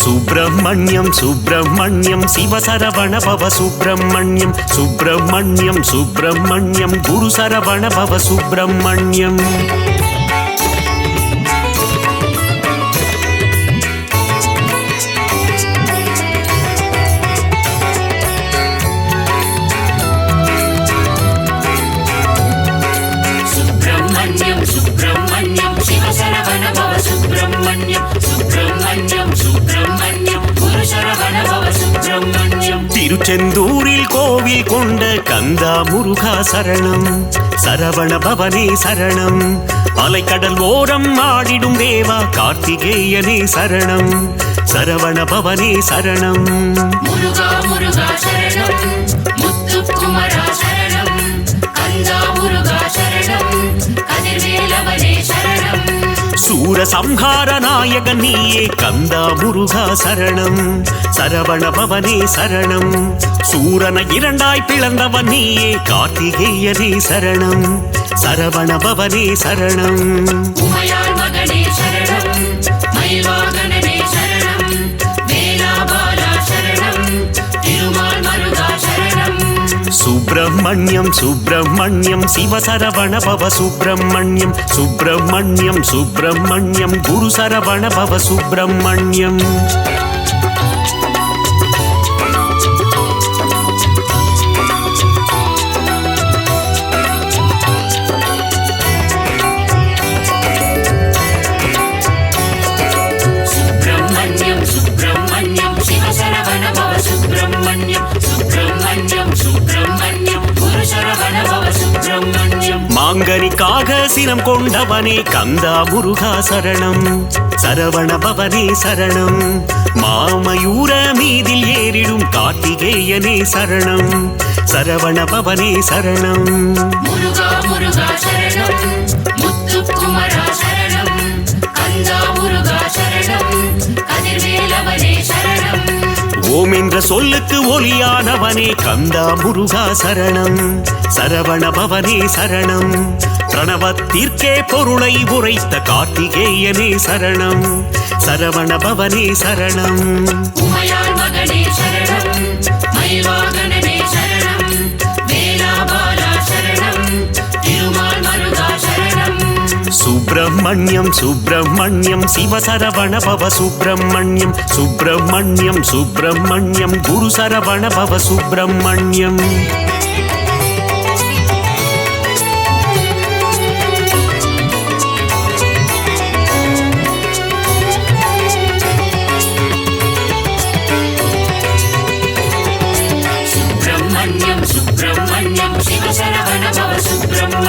சுப்பிரமணியம் சுப்பிரமணியம் சிவசரவண பவ சுப்பிரமணியம் சுப்பிரமணியம் சுப்பிரமணியம் குரு சரவண பவ சுப்பிரமணியம். சுப்பிரமணியம் சுப்பிரமணியம் சிவசரவண பவ சுப்பிரமணியம் சுப்பிரமணியம் சுப்பிரமணியம் குரு சரவண பவ சுப்பிரமணியம். திருச்செந்தூரில் கோவில் கொண்ட கந்தா முருகா சரணம் சரவண பவனே சரணம் அலைக்கடல் ஓரம் ஆடிடும் தேவா கார்த்திகேயனே சரணம் சரவண பவனே சரணம். முருகா முருகா சரணம் முத்துக்குமரா சரணம் கந்தா முருகா சரணம் கதிர்வேலவனே சரணம். சூரசம்ஹார நாயகன் நீயே கந்தா முருகா சரணம் சரவண பவனே சரணம் சூரனை இரண்டாய் பிளந்தவன் நீயே கார்த்திகேயனே சரணம் சரவண பவனே சரணம். உமையாள் மகனே சரணம் மயில்வாகனனே சரணம் வேலாபாலா சரணம் திருமால் மருகா சரணம். சுப்பிரமணியம் சுப்பிரமணியம் சிவசரவண பவ சுப்பிரமணியம் சுப்பிரமணியம் சுப்பிரமணியம் குரு சரவண பவ சுப்பிரமணியம். சுப்பிரமணியம் சுப்பிரமணியம் சிவசரவண பவ சுப்பிரமணியம் சுப்பிரமணியம் சுப்பிரமணியம் குரு சரவண பவ சுப்பிரமணியம். மாங்கனிக்காக சினம் கொண்டவனே கந்தா முருகா சரணம் சரவண பவனே சரணம் மாமயூர மீதில் ஏறிடும் கார்த்திகேயனே சரணம் சரவண பவனே சரணம். முருகா முருகா சரணம் முத்துக்குமரா சரணம் கந்தா முருகா சரணம் கதிர்வேலவனே சரணம். ஓம் என்ற சொல்லுக்கு ஒலியானவனே கந்தா முருகா சரணம் சரவண பவனே சரணம் பிரணவத்திற்கே பொருளை உரைத்த கார்த்திகேயனே சரணம் சரவண பவனே சரணம். உமையாள் மகனே சரணம் மயில்வாகனனே சரணம் வேலாபாலா சரணம் திருமால் மருகா சரணம். சுப்பிரமணியம் சுப்பிரமணியம் சிவசரவண பவ சுப்பிரமணியம் சுப்பிரமணியம் சுப்பிரமணியம் குரு சரவண பவ சுப்பிரமணியம்.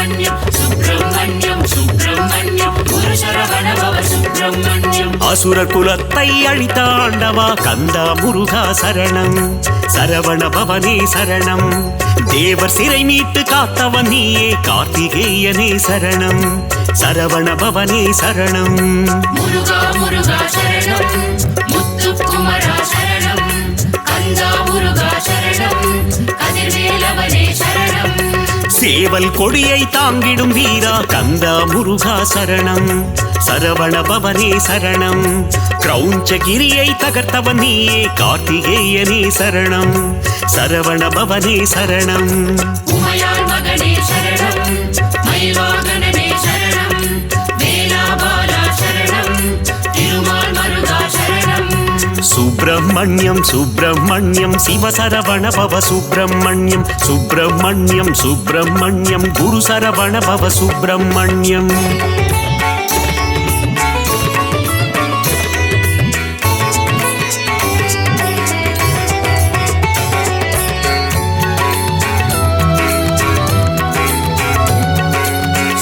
சுப்பிரமணியம் சுப்பிரமணியம் சுப்பிரமணியம் குரு சரவண பவ சுப்பிரமணியம் அசுர குலத்தை அழித்த ஆண்டவா கந்தா முருகா சரணம் சரவண பவனே சரணம் தேவர் சிறை மீட்டு காத்தவன் நீயே கார்த்திகேயனே சரணம் சரவண பவனே சரணம் முருகா முருகா சரணம் முத்துக்குமரா சரணம் கந்தா முருகா சரணம் கதிர்வேலவனே சரணம் சேவல் கொடியை தாங்கிடும் வீரா கந்தா முருகா சரணம் சரவண பவனே சரணம் கிரௌஞ்சகிரியை தகர்த்தவன் நீயே கார்த்திகேயனே சரணம் சரவண பவனே சரணம் உமையாள் மகனே சரணம் மயில்வாகனனே சரணம் வேலாபாலா சரணம் திருமால் மருகா சரணம் சுப்பிரமணியம் சுப்பிரமணியம் சிவசரவண பவ சுப்பிரமணியம் சுப்பிரமணியம் சுப்பிரமணியம் குரு சரவண பவ சுப்பிரமணியம்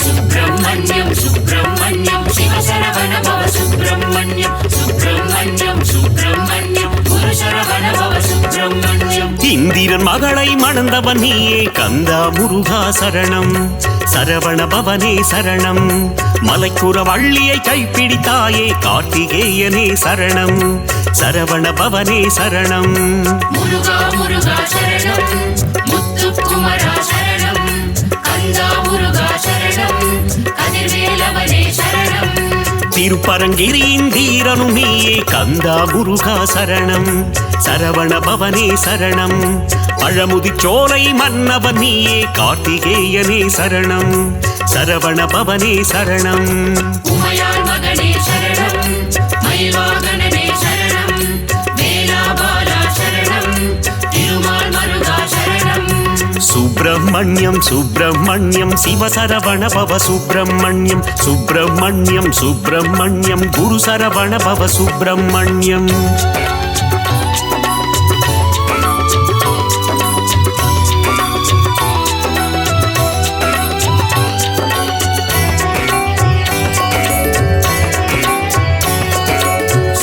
சுப்பிரமணியம் சுப்பிரமணியம் சிவசரவண பவ சுப்பிரமணியம் சுப்பிரமணியம் சுப்பிரமணியம் குரு சரவண பவ சுப்பிரமணியம் இந்திரன் மகளை மணந்தவன் நீயே கந்தா முருகா சரணம் சரவண பவனே சரணம் மலைக்குற வள்ளியை கைப்பிடித்தாயே கார்த்திகேயனே சரணம் சரவண பவனே சரணம் முருகா முருகா சரணம் முத்துக்குமரா சரணம் கந்தா முருகா சரணம் கதிர்வேலவனே சரணம் திருப்பரங்கிரியின் தீரனும் நீயே கந்தா முருகா சரணம் சரவண பவனே சரணம் பழமுதிச்சோலை மன்னவன் நீயே கார்த்திகேயனே சரணம் சரவண பவனே சரணம் உமையாள் மகனே சரணம் மயில்வாகனனே சரணம் வேலாபாலா சரணம் திருமால் மருகா சரணம் சுப்பிரமணியம் சுப்பிரமணியம் சிவசரவண பவ சுப்பிரமணியம் சுப்பிரமணியம் சுப்பிரமணியம் குரு சரவண பவ சுப்பிரமணியம்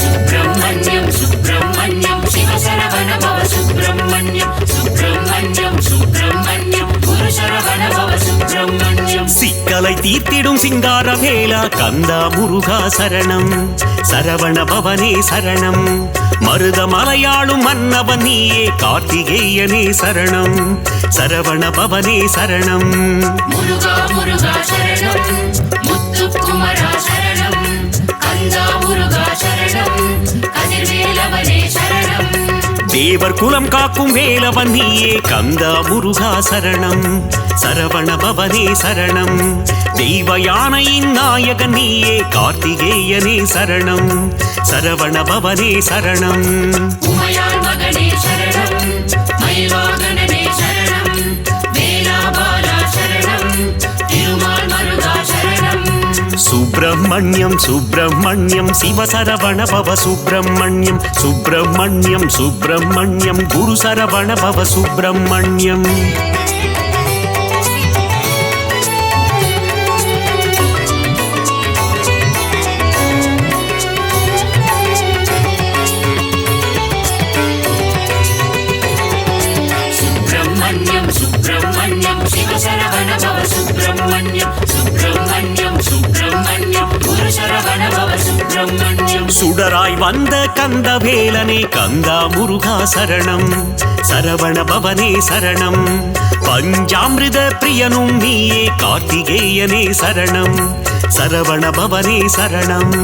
சுப்பிரமணியம் சுப்பிரமணியம் சிவசரவண பவ சுப்பிரமணியம் சுப்பிரமணியம் சுப்பிரமணியம் குரு சரவண பவ சுப்பிரமணியம் சிக்கலை தீர்த்திடும் சிங்கார வேலா கந்தா முருகா சரணம் சரவண பவனே சரணம் மருத மலையாளும் மன்னவன் நீயே கார்த்திகேயனே சரணம் சரவண பவனே சரணம் முருகா முருகா சரணம் முத்துக்குமரா சரணம் கந்தா முருகா சரணம் கதிர்வேலவனே சரணம் தேவர் குலம் காக்கும் வேலவன் நீயே கந்தா முருகா சரணம் சரவண பவனே சரணம் தெய்வ யானையின் நாயகன் நீயே கார்த்திகேயனே சரணம் சரவண பவனே சரணம் உமையாள் மகனே சரணம் மயில்வாகனனே சரணம் வேலாபாலா சரணம் திருமால் மருகா சரணம் சுப்பிரமணியம் சுப்பிரமணியம் சிவசரவண பவ சுப்பிரமணியம் சுப்பிரமணியம் சுப்பிரமணியம் குரு சரவண பவ சுப்பிரமணியம் சுப்பிரமணியம் சுப்பிரமணியம் சிவசரவண பவ சுப்பிரமணியம் சுப்பிரமணியம் சுப்பிரமணியம் குரு சரவண பவ சுப்பிரமணியம் சுடராய் வந்த கந்த வேலனே கந்தா முருகா சரணம் சரவண பவனே சரணம் பஞ்சாமிருத பிரியனும் நீயே கார்த்திகேயனே சரணம் சரவண பவனே சரணம்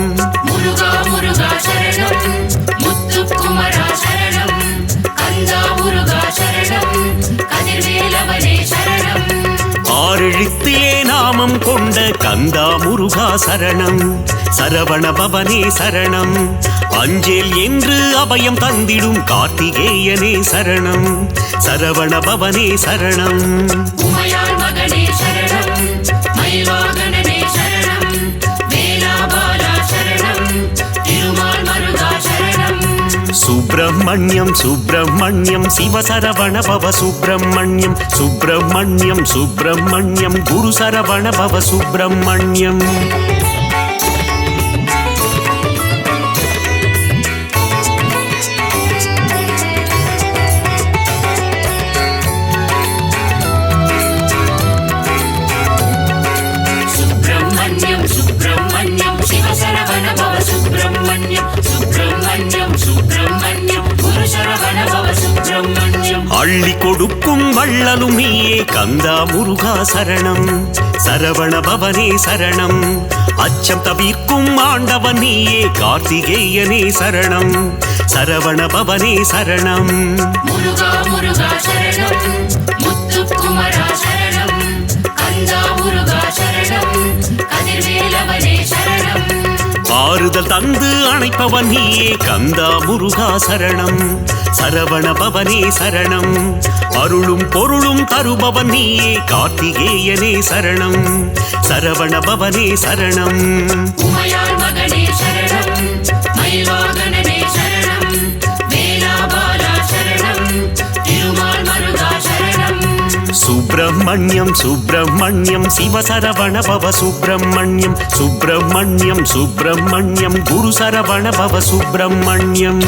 முருகா முருகா சரணம் முத்துக்குமரா சரணம் கந்தா முருகா சரணம் கதிர்வேலவனே சரணம் ஆறெழுத்திலே நாமம் கொண்ட கந்தா முருகா சரணம் சரவண பவனே சரணம் அஞ்சேல் என்று அபயம் தந்திடும் கார்த்திகேயனே சரணம் சரவண பவனே சரணம் உமையாள் மகனே சரணம் மயில்வாகனனே சரணம் வேலாபாலா சரணம் திருமால் மருகா சரணம் சுப்பிரமணியம் சுப்பிரமணியம் சிவசரவண பவ சுப்பிரமணியம் சுப்பிரமணியம் சுப்பிரமணியம் குரு சரவண பவ சுப்பிரமணியம். சுப்பிரமணியம் சுப்பிரமணியம் சிவசரவண பவ சுப்பிரமணியம் சுப்பிரமணியம் சுப்பிரமணியம் குரு சரவண பவ சுப்பிரமணியம். அள்ளி கொடுக்கும் வள்ளலும் நீயே கந்தா முருகா சரணம் சரவண பவனே சரணம். அச்சம் தவிர்க்கும் ஆண்டவன் நீயே கார்த்திகேயனே சரணம் சரவண பவனே சரணம். முருகா முருகா சரணம் முத்துக்குமரா சரணம் கந்தா முருகா சரணம் கதிர்வேலவனே சரணம். ஆறுதல் தந்து அணைப்பவன் நீயே கந்தா முருகா சரணம் சரவண பவனே சரணம். அருளும் பொருளும் தருபவன் நீயே கார்த்திகேயனே சரணம் சரவண பவனே சரணம். உமையாள் மகனே சரணம் மயில்வாகனனே சரணம் வேலாபாலா சரணம் திருமால் மருகா சரணம். சுப்பிரமணியம் சுப்பிரமணியம் சிவசரவண பவ சுப்பிரமணியம் சுப்பிரமணியம் சுப்பிரமணியம் குரு சரவண பவ சுப்பிரமணியம்.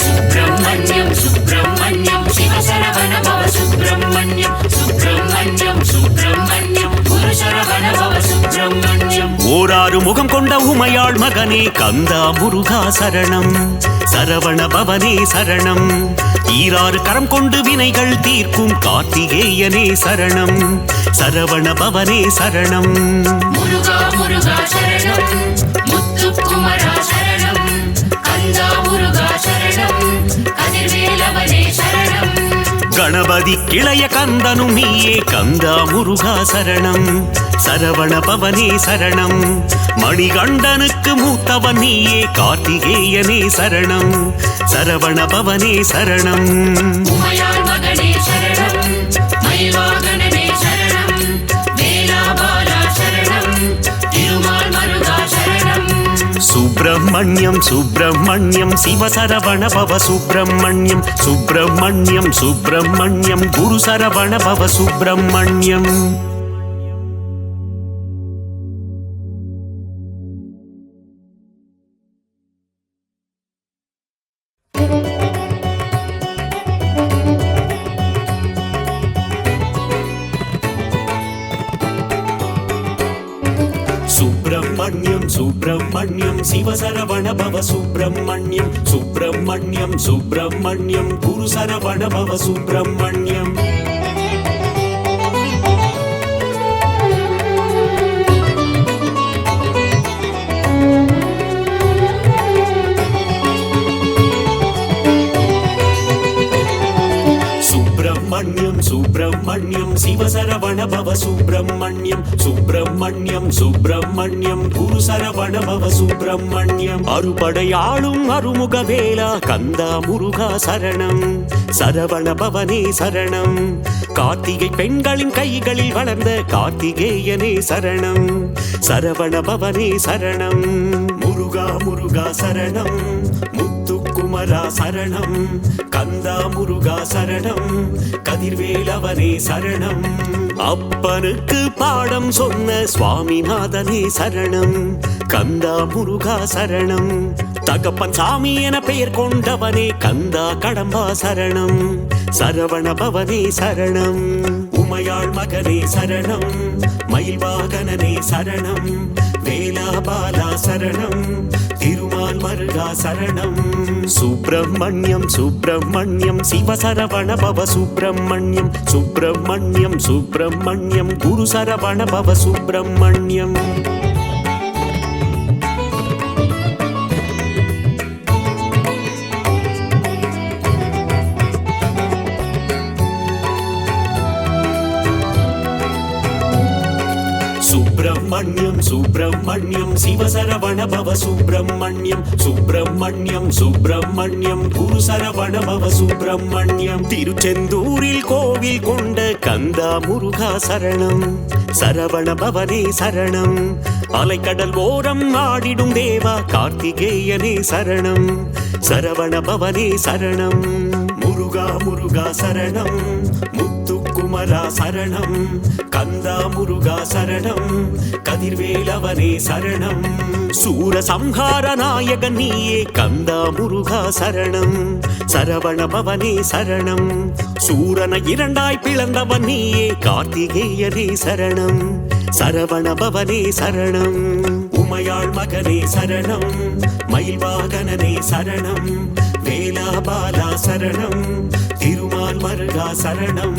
சுப்பிரமணியம் சுப்பிரமணியம் சிவசரவண பவ சுப்பிரமணியம் சுப்பிரமணியம் சுப்பிரமணியம் குரு சரவண பவ சுப்பிரமணியம். ஓராறு முகம் கொண்ட உமையாள் மகனே கந்தா முருகா சரணம் சரவண பவனே சரணம். ஈராறு கரம் கொண்டு வினைகள் தீர்க்கும் கார்த்திகேயனே சரணம் சரவண பவனே சரணம். முருகா முருகா சரணம் முத்துக்குமரா சரணம் கந்தா முருகா சரணம் கதிர்வேலவனே சரணம். கணபதி கிளைய கந்தனும் நீயே கந்தா முருகா சரணம் சரவண பவனே சரணம். மணிகண்டனுக்கு மூத்தவன் நீயே கார்த்திகேயனே சரணம் சரவண பவனே சரணம். உமையாள் மகனே சரணம் மயில்வாகனனே சரணம் வேலாபாலா சரணம் திருமால் மருகா சரணம். சுப்பிரமணியம் சுப்பிரமணியம் சிவசரவண பவ சுப்பிரமணியம் சுப்பிரமணியம் சுப்பிரமணியம் குரு சரவண பவ சுப்பிரமணியம். சுப்பிரமணியம் சுப்பிரமணியம் சிவசரவண பவ சுப்பிரமணியம் சுப்பிரமணியம் சுப்பிரமணியம் குரு சரவண பவ சுப்பிரமணியம். சுப்பிரமணியம் சுப்பிரமணியம் சிவசரவண பவ சுப்பிரமணியம் சுப்பிரமணியம் சுப்பிரமணியம் குரு சரவண பவ சுப்பிரமணியம். அறுபடையாளும் அருமுக வேலா கந்தா முருகா சரணம் சரவண பவனே சரணம். கார்த்திகை பெண்களின் கைகளில் வளர்ந்த கார்த்திகேயனே சரணம் சரவண பவனே சரணம். முருகா முருகா சரணம் முத்துக்குமரா சரணம் கந்தா முருகா சரணம் கதிர்வேலவனே சரணம். அப்பனுக்கு பாடம் சொன்ன சுவாமிநாதனே சரணம் கந்தா முருகா சரணம். தகப்பன் சாமி என பெயர் கொண்டவனே கந்தா கடம்பா சரணம் சரவண பவனே சரணம். உமையாள் மகனே சரணம் மயில்வாகனனே சரணம் வேலாபாலா சரணம் திருமால் மருகா சரணம். சுப்பிரமணியம் சுப்பிரமணியம் சிவசரவண பவ சுப்பிரமணியம் சுப்பிரமணியம் சுப்பிரமணியம் குரு சரவண பவ சுப்பிரமணியம். சுப்பிரமணியம் சுப்பிரமணியம் சிவசரவண பவ சுப்பிரமணியம் சுப்பிரமணியம் சுப்பிரமணியம் குரு சரவண பவ சுப்பிரமணியம் திருச்செந்தூரில் கோவில் கொண்ட கந்தா முருகா சரணம் சரவண பவனே சரணம் அலைக்கடல் ஓரம் ஆடிடும் தேவா கார்த்திகேயனே சரணம் சரவண பவனே சரணம் முருகா முருகா சரணம் முத்துக்குமரா சரணம் கந்தா முருகா சரணம் கதிர்வேலவனே சரணம் சூர சம்ஹார நாயகன் நீயே கந்தா முருகா சரணம் சரவண பவனே சரணம் சூரனை இரண்டாய் பிளந்தவன் நீயே கார்த்திகேயனே சரணம் சரவண பவனே சரணம் உமையாள் மகனே சரணம் மயில்வாகனனே சரணம் வேலாபாலா சரணம் திருமால் மருகா சரணம்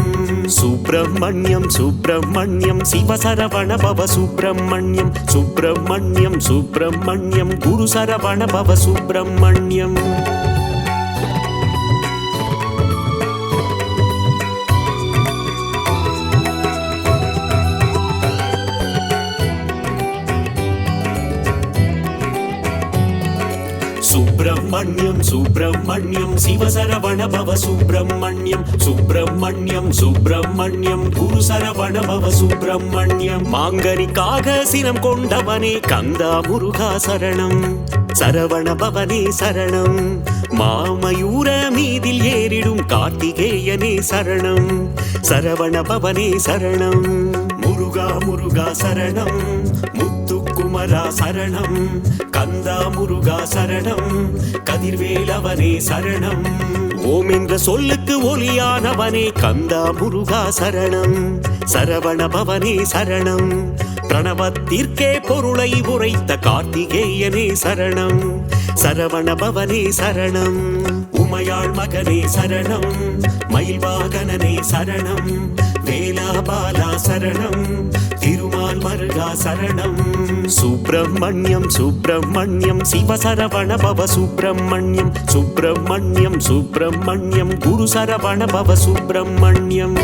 சுப்பிரமணியம் சுப்பிரமணியம் சிவசரவண பவ சுப்பிரமணியம் சுப்பிரமணியம் சுப்பிரமணியம் குரு சரவண பவ சுப்பிரமணியம் சுப்பிரமணியம் சுப்பிரமணியம் சிவசரவண பவ சுப்பிரமணியம் சுப்பிரமணியம் சுப்பிரமணியம் குரு சரவண பவ சுப்பிரமணியம் மாங்கனிக்காக சினம் கொண்டவனே கந்தா முருகா சரணம் சரவண பவனே சரணம் மாமயூர மீதில் ஏறிடும் கார்த்திகேயனே சரணம் சரவண பவனே சரணம் முருகா முருகா சரணம் முத்துக்குமரா சரணம் கந்தா முருகா சரணம் கதிர்வேலவனே சரணம் ஓம் என்ற சொல்லுக்கு ஒலியானவனே கந்தா முருகா சரணம் சரவண பவனே சரணம் பிரணவத்திற்கே பொருளை உரைத்த கார்த்திகேயனே சரணம் சரவண பவனே சரணம் உமையாள் மகனே சரணம் மயில்வாகனனே சரணம் வேலாபாலா சரணம் திருமால் மருகா சரணம் சுப்பிரமணியம் சுப்பிரமணியம் சிவசரவண பவ சுப்பிரமணியம் சுப்பிரமணியம் சுப்பிரமணியம் குரு சரவண பவ சுப்பிரமணியம்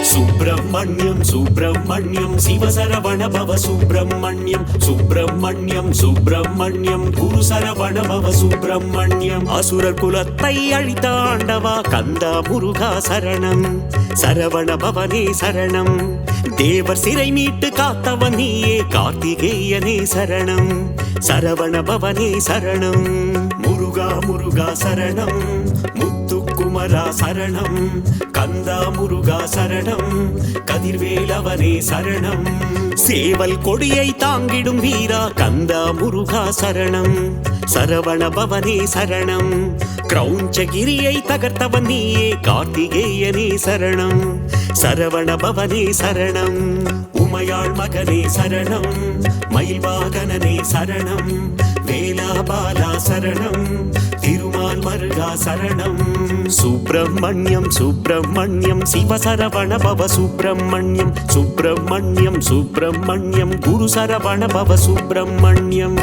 சுப்பிரமணியம் சுப்பிரமணியம் சிவசரவண பவ சுப்பிரமணியம் சுப்பிரமணியம் சுப்பிரமணியம் குரு சரவண பவ சுப்பிரமணியம் அசுரர் குலத்தை அழித்த ஆண்டவா கந்தா முருகா சரணம் சரவண பவனே சரணம் தேவர் சிறை மீட்டு காத்தவன் நீயே கார்த்திகேயனே சரணம் சரவண பவனே சரணம் முருகா முருகா சரணம் முத்துக்குமரா சரணம் கந்தா முருகா சரணம் கதிர்வேலவனே சரணம் சேவல் கொடியை தாங்கிடும் வீரா கந்தா முருகா சரணம் சரவண பவனே சரணம் கிரௌஞ்சகிரியை தகர்த்தவன் நீயே கார்த்திகேயனே சரணம் சரவண பவனே சரணம் உமையாள் மகனே சரணம் மயில்வாகனனே சரணம் வேலாபாலா சரணம் திருமால் மருகா சரணம் சுப்பிரமணியம் சுப்பிரமணியம் சிவசரவண பவ சுப்பிரமணியம் சுப்பிரமணியம் சுப்பிரமணியம் குரு சரவண பவ சுப்பிரமணியம்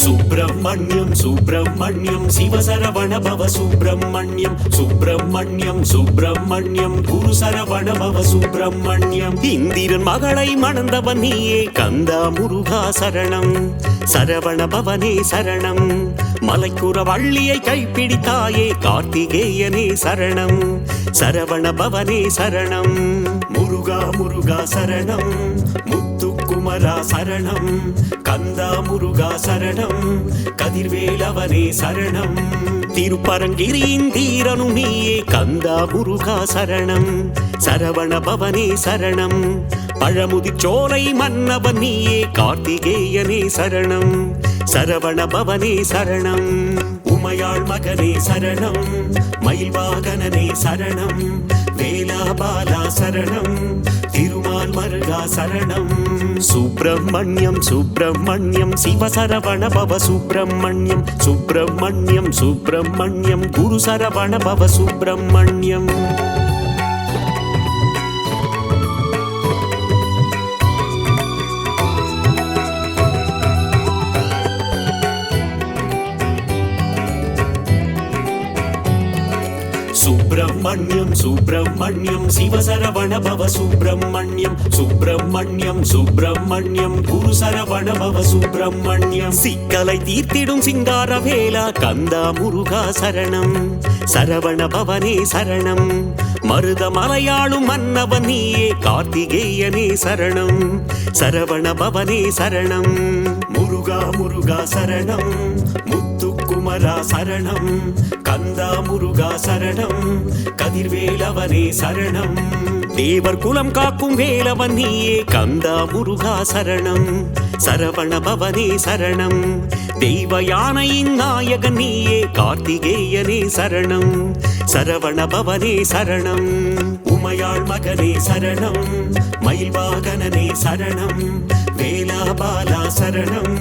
சுப்பிரமணியம் சுப்பிரமணியம் சிவசரவண பவ சுப்பிரமணியம் சுப்பிரமணியம் சுப்பிரமணியம் குரு சரவண பவ சுப்பிரமணியம் இந்திரன் மகளை மணந்தவன் நீயே கந்தா முருகா சரணம் சரவண பவனே சரணம் மலைக்குற வள்ளியை கைப்பிடித்தாயே கார்த்திகேயனே சரணம் சரவண பவனே சரணம் முருகா முருகா சரணம் முத்துக்குமரா சரணம் கந்தா முருகா சரணம் கதிர்வேலவனே சரணம் திருப்பரங்கிரியின் தீரனும் நீயே கந்தா முருகா சரணம் சரவண பவனே சரணம் பழமுதிச்சோலை மன்னவன் நீயே கார்த்திகேயனே சரணம் சரவண பவனே சரணம் உமையாள் மகனே சரணம் மயில்வாகனனே சரணம் வேலாபாலா சரணம் திருமா திருமால் மருகா சரணம். சுப்பிரமணியம் சுப்பிரமணியம் சிவசரவண பவ சுப்பிரமணியம் சுப்பிரமணியம் சுப்பிரமணியம் குரு சரவண பவ சுப்பிரமணியம். சுப்பிரமணியம் சுப்பிரமணியம் சிவசரவண பவ சுப்பிரமணியம் சுப்பிரமணியம் சுப்பிரமணியம் குரு சரவண பவ சுப்பிரமணியம். சிக்கலை தீர்த்திடும் சிங்கார வேலா கந்தா முருகா சரணம். சரவண பவனே சரணம். மருத மலையாளும் மன்னவன் நீயே கார்த்திகேயனே சரணம். சரவண பவனே சரணம். முருகா முருகா சரணம். முத்துக்குமரா சரணம். கந்தா முருகா சரணம். கதிர்வேலவனே சரணம். தேவர் குலம் காக்கும் வேலவன் நீயே கந்தா முருகா சரணம். சரவண பவனே சரணம். தெய்வ யானையின் நாயகன் நீயே கார்த்திகேயனே சரணம். சரவண பவனே சரணம். உமையாள் மகனே சரணம். மயில்வாகனனே சரணம். வேலாபாலா சரணம்.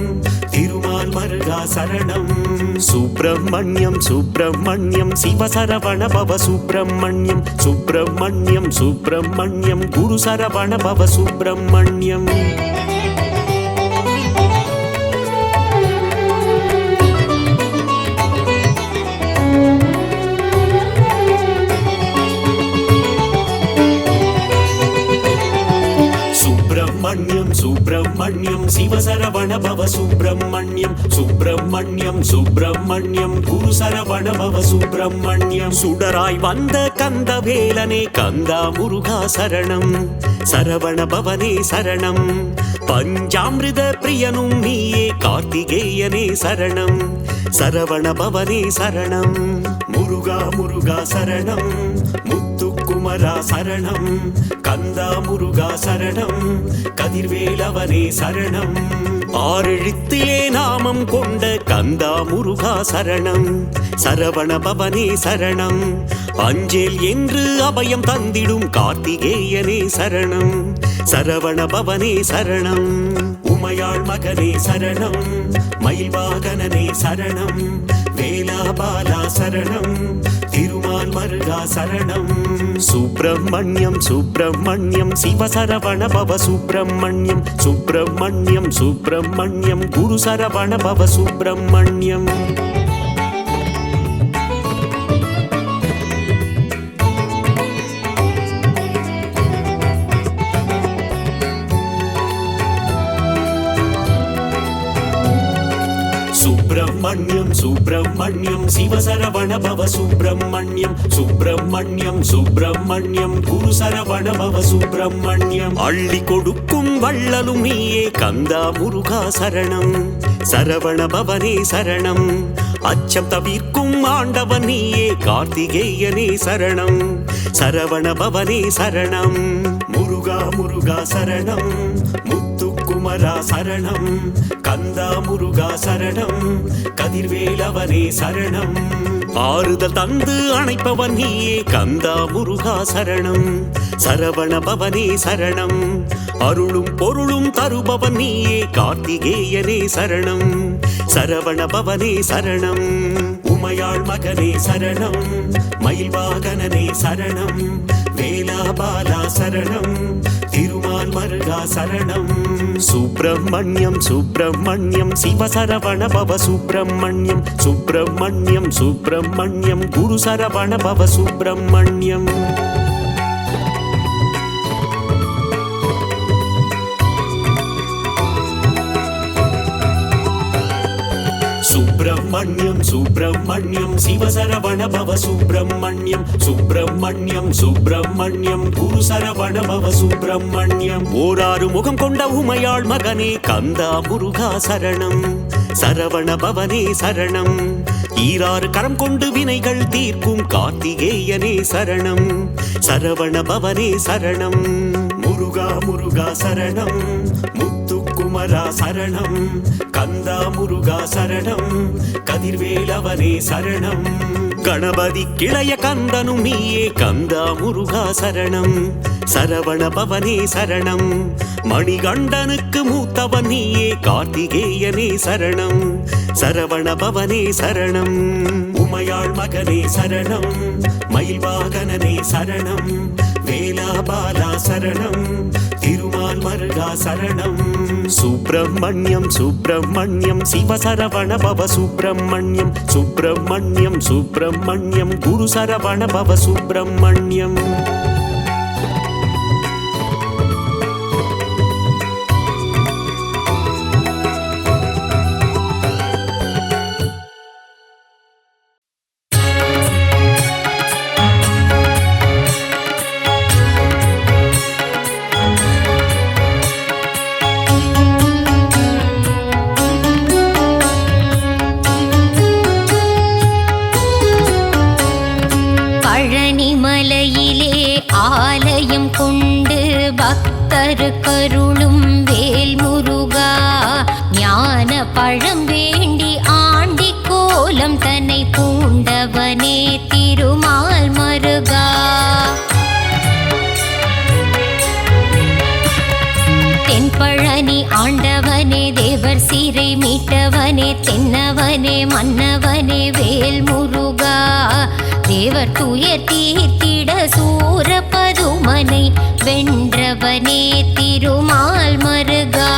திருமால் மருகா சரணம். சுப்பிரமணியம் சுப்பிரமணியம் சிவசரவண பவ சுப்பிரமணியம் சுப்பிரமணியம் சுப்பிரமணியம் குரு சரவண பவ சுப்பிரமணியம். சுப்பிரமணியம் சுப்பிரமணியம் சிவசரவண பவ சுப்பிரமணியம் சுப்பிரமணியம் சுப்பிரமணியம் குரு சரவண பவ சுப்பிரமணியம். சுடராய் வந்த கந்தவேலனே கந்தா முருகா சரணம். சரவண பவனே சரணம். பஞ்சாமிருத பிரியனும் நீயே கார்த்திகேயனே சரணம். சரவண பவனே சரணம். முருகா முருகா சரணம். முத்துக்குமரா சரணம். கந்தா முருகா சரணம். கதிர்வேலவனே சரணம். ஆறெழுத்திலே நாமம் கொண்ட கந்தா முருகா சரணம். சரவண பவனே சரணம். அஞ்சேல் என்று அபயம் தந்திடும் கார்த்திகேயனே சரணம். சரவண பவனே சரணம். உமையாள் மகனே சரணம். மயில்வாகனனே சரணம். வேலாபாலா சரணம். திருமால் மருகா சரணம். சுப்பிரமணியம் சுப்பிரமணியம் சிவசரவண பவ சுப்பிரமணியம் சுப்பிரமணியம் சுப்பிரமணியம் குரு சரவண பவ சுப்பிரமணியம். சுப்பிரமணியம் சுப்பிரமணியம் சிவசரவண பவ சுப்பிரமணியம் சுப்பிரமணியம் சுப்பிரமணியம் குரு சரவண பவ சுப்பிரமணியம். அள்ளி கொடுக்கும் வள்ளலும் நீயே கந்தா முருகா சரணம். சரவண பவனே சரணம். அச்சம் தவிர்க்கும் ஆண்டவன் நீயே கார்த்திகேயனே சரணம். சரவண பவனே சரணம். முருகா முருகா சரணம். முத்துக்குமரா சரணம். கந்தா முருகா சரணம். கதிர்வேலவனே சரணம். ஆறுதல் தந்து அணைப்பவன் நீயே கந்தா முருகா சரணம். சரவண பவனே சரணம். அருளும் பொருளும் தருபவன் நீயே கார்த்திகேயனே சரணம். சரவண பவனே சரணம். உமையாள் மகனே சரணம். மயில்வாகனனே சரணம். வேலாபாலா சரணம். திருமால் மருகா சரணம். சுப்பிரமணியம் சுப்பிரமணியம் சிவசரவண பவ சுப்பிரமணியம் சுப்பிரமணியம் சுப்பிரமணியம் குரு சரவண பவ சுப்பிரமணியம். சுப்பிரமணியம் சுப்பிரமணியம் சிவசரவண பவ சுப்பிரமணியம் சுப்பிரமணியம் சுப்பிரமணியம் குரு சரவண பவ சுப்பிரமணியம். ஓராறு முகம் கொண்ட உமையாள் மகனே கந்தா முருகா சரணம். சரவண பவனே சரணம். ஈராறு கரம் கொண்டு வினைகள் தீர்க்கும் கார்த்திகேயனே சரணம். சரவண பவனே சரணம். முருகா முருகா சரணம். முத்துக்குமரா சரணம். கந்தா முருகா சரணம். கதிர்வேலவனே சரணம். கணபதி கிளைய கந்தனும் நீயே கந்தா முருகா சரணம். சரவண பவனே சரணம். மணிகண்டனுக்கு மூத்தவன் நீயே கார்த்திகேயனே சரணம். சரவண பவனே சரணம். உமையாள் மகனே சரணம். மயில்வாகனனே சரணம். வேலாபாலா சரணம். திருமால் மருகா சரணம். சுப்பிரமணியம் சுப்பிரமணியம் சிவசரவண பவ சுப்பிரமணியம். சுப்பிரமணியம் சுப்பிரமணியம் குரு சரவண பவ சுப்பிரமணியம். ஆலயம் கொண்டு பக்தர் கருளும் வேல் முருகா, ஞான பழம் வேண்டி ஆண்டி கோலம் தன்னை பூண்டவனே திருமால் மருகா. தென்பழனி ஆண்டவனே தேவர் சிறை மீட்டவனே தென்னவனே மன்னவனே வேல் முருகா. தேவர் துயர் தீர்த்திட சூர பதுமனை வென்றவனே திருமால் மருகா.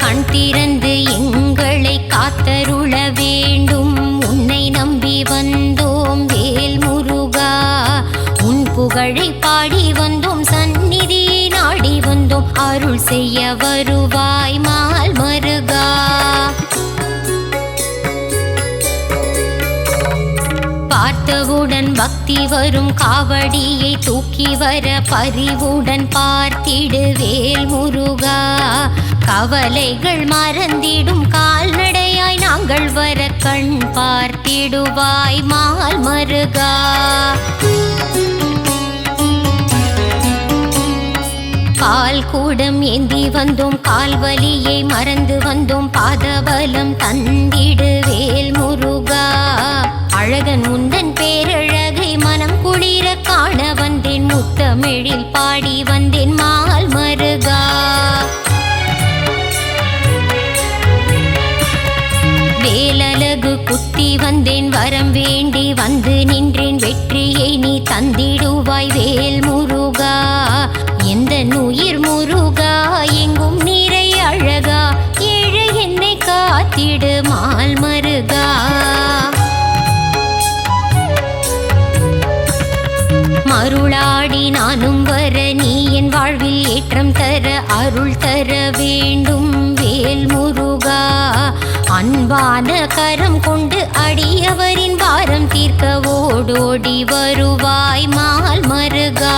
கண் திறந்து எங்களை காத்தருள வேண்டும், உன்னை நம்பி வந்தோம் வேல் முருகா. உன் புகழை பாடி வந்தோம், சந்நிதி நாடி வந்தோம், அருள் செய்ய வருவாய் மால் மருகா. பார்த்தவுடன் பக்தி வரும் காவடியை தூக்கி வர பரிவுடன் பார்த்திடு வேல் முருகா. கவலைகள் மறந்திடும் கால்நடையாய் நாங்கள் வர கண் பார்த்திடுவாய் மால் மருகா. பால் கூடம் ஏந்தி வந்தோம், கால்வலியை மறந்து வந்தோம், பாதபலம் தந்திடு வேல் முருகா. அழகன் உந்தன் பேரழகை மனம் குளிர காண வந்தேன், முத்தமிழில் பாடி வந்தேன் மால் மருகா. வேலழகு குத்தி வந்தேன், வரம் வேண்டி வந்து நின்றேன், வெற்றியை நீ தந்திடுவாய் வேல் முருகா. எந்த உயிர் முருகா எங்கும் நிறை அழகா, ஏழை என்னை காத்திடு மால் மருகா. மருளாடி நானும் வர நீ என் வாழ்வில் ஏற்றம் தர அருள் தர வேண்டும் வேல் முருகா. அன்பான கரம் கொண்டு அடியவரின் பாரம் தீர்க்க ஓடோடி வருவாய் மால் மருகா.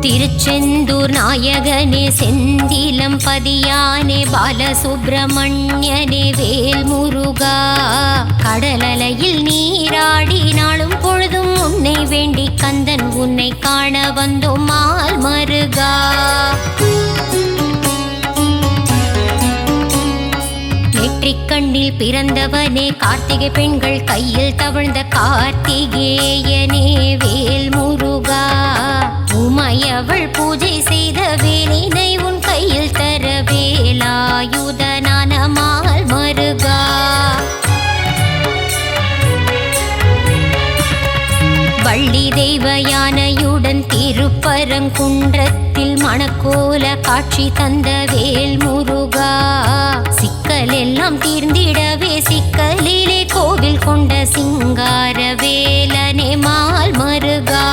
திருச்செந்தூர் நாயகனே செந்திலம் பதியானே பாலசுப்பிரமணியனே வேல் முருகா. கடலலையில் நீராடி நாளும் பொழுதும் உன்னை வேண்டி கந்தன் உன்னை காண வந்தோம் மால் மருகா. நெற்றிக் கண்ணில் பிறந்தவனே கார்த்திகை பெண்கள் கையில் தவழ்ந்த கார்த்திகேயனே வேல் முருகா. உமையவள் பூஜை செய்த வேலினை உன் கையில் தர வேலாயுதனான மால் மருகா. வள்ளி தெய்வ யானையுடன் திருப்பரங்குன்றத்தில் மணக்கோல காட்சி தந்த வேல் முருகா. சிக்கல் எல்லாம் தீர்ந்திடவே சிக்கலிலே கோவில் கொண்ட சிங்கார வேலனே மால் மருகா.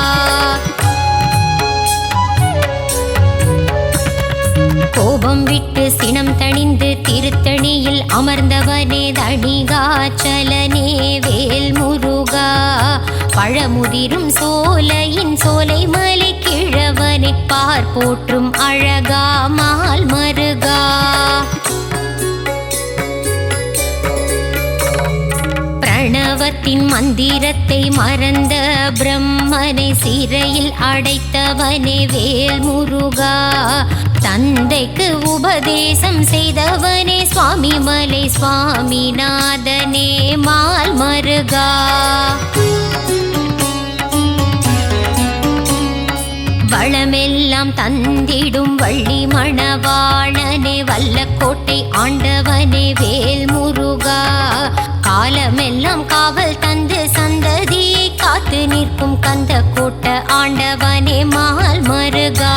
கோபம் விட்டு சினம் தணிந்து திருத்தணியில் அமர்ந்தவனே தணிகாச்சலனே வேல் முருகா. பழமுதிரும் சோலையின் சோலை மலை கிழவனை பார் போற்றும் அழகா மால் மருகா. பிரணவத்தின் மந்திரத்தை மறந்த பிரம்மனை சிறையில் அடைத்தவனே வேல் முருகா. தந்தைக்கு உபதேசம் செய்தவனே சுவாமி மலை சுவாமிநாதனே மால் மருகா. வளமெல்லாம் தந்திடும் வள்ளி மணவாளனே வல்லக்கோட்டை ஆண்டவனே வேல் முருகா. காலமெல்லாம் காவல் தந்து சந்ததியை காத்து நிற்கும் கந்த கோட்ட ஆண்டவனே மால் மருகா.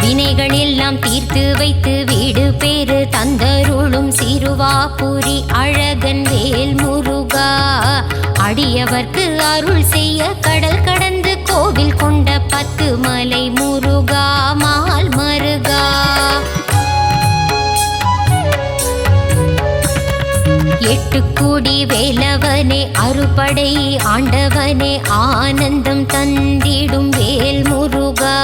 வினைகள் எல்லாம் தீர்த்து வைத்து வீடு பேறு தந்தருளும் சிறுவாபுரி அழகன் வேல் முருகா. அடியவர்க்கு அருள் செய்ய கடல் கடந்து கோவில் கொண்ட 10 மலை முருகா மால் மருகா. எட்டுக்குடி வேலவனே அறுபடை ஆண்டவனே ஆனந்தம் தந்திடும் வேல் முருகா.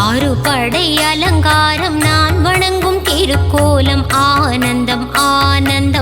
6 படை அலங்காரம் நான் வணங்கும் திருக்கோலம் ஆனந்தம் ஆனந்தம்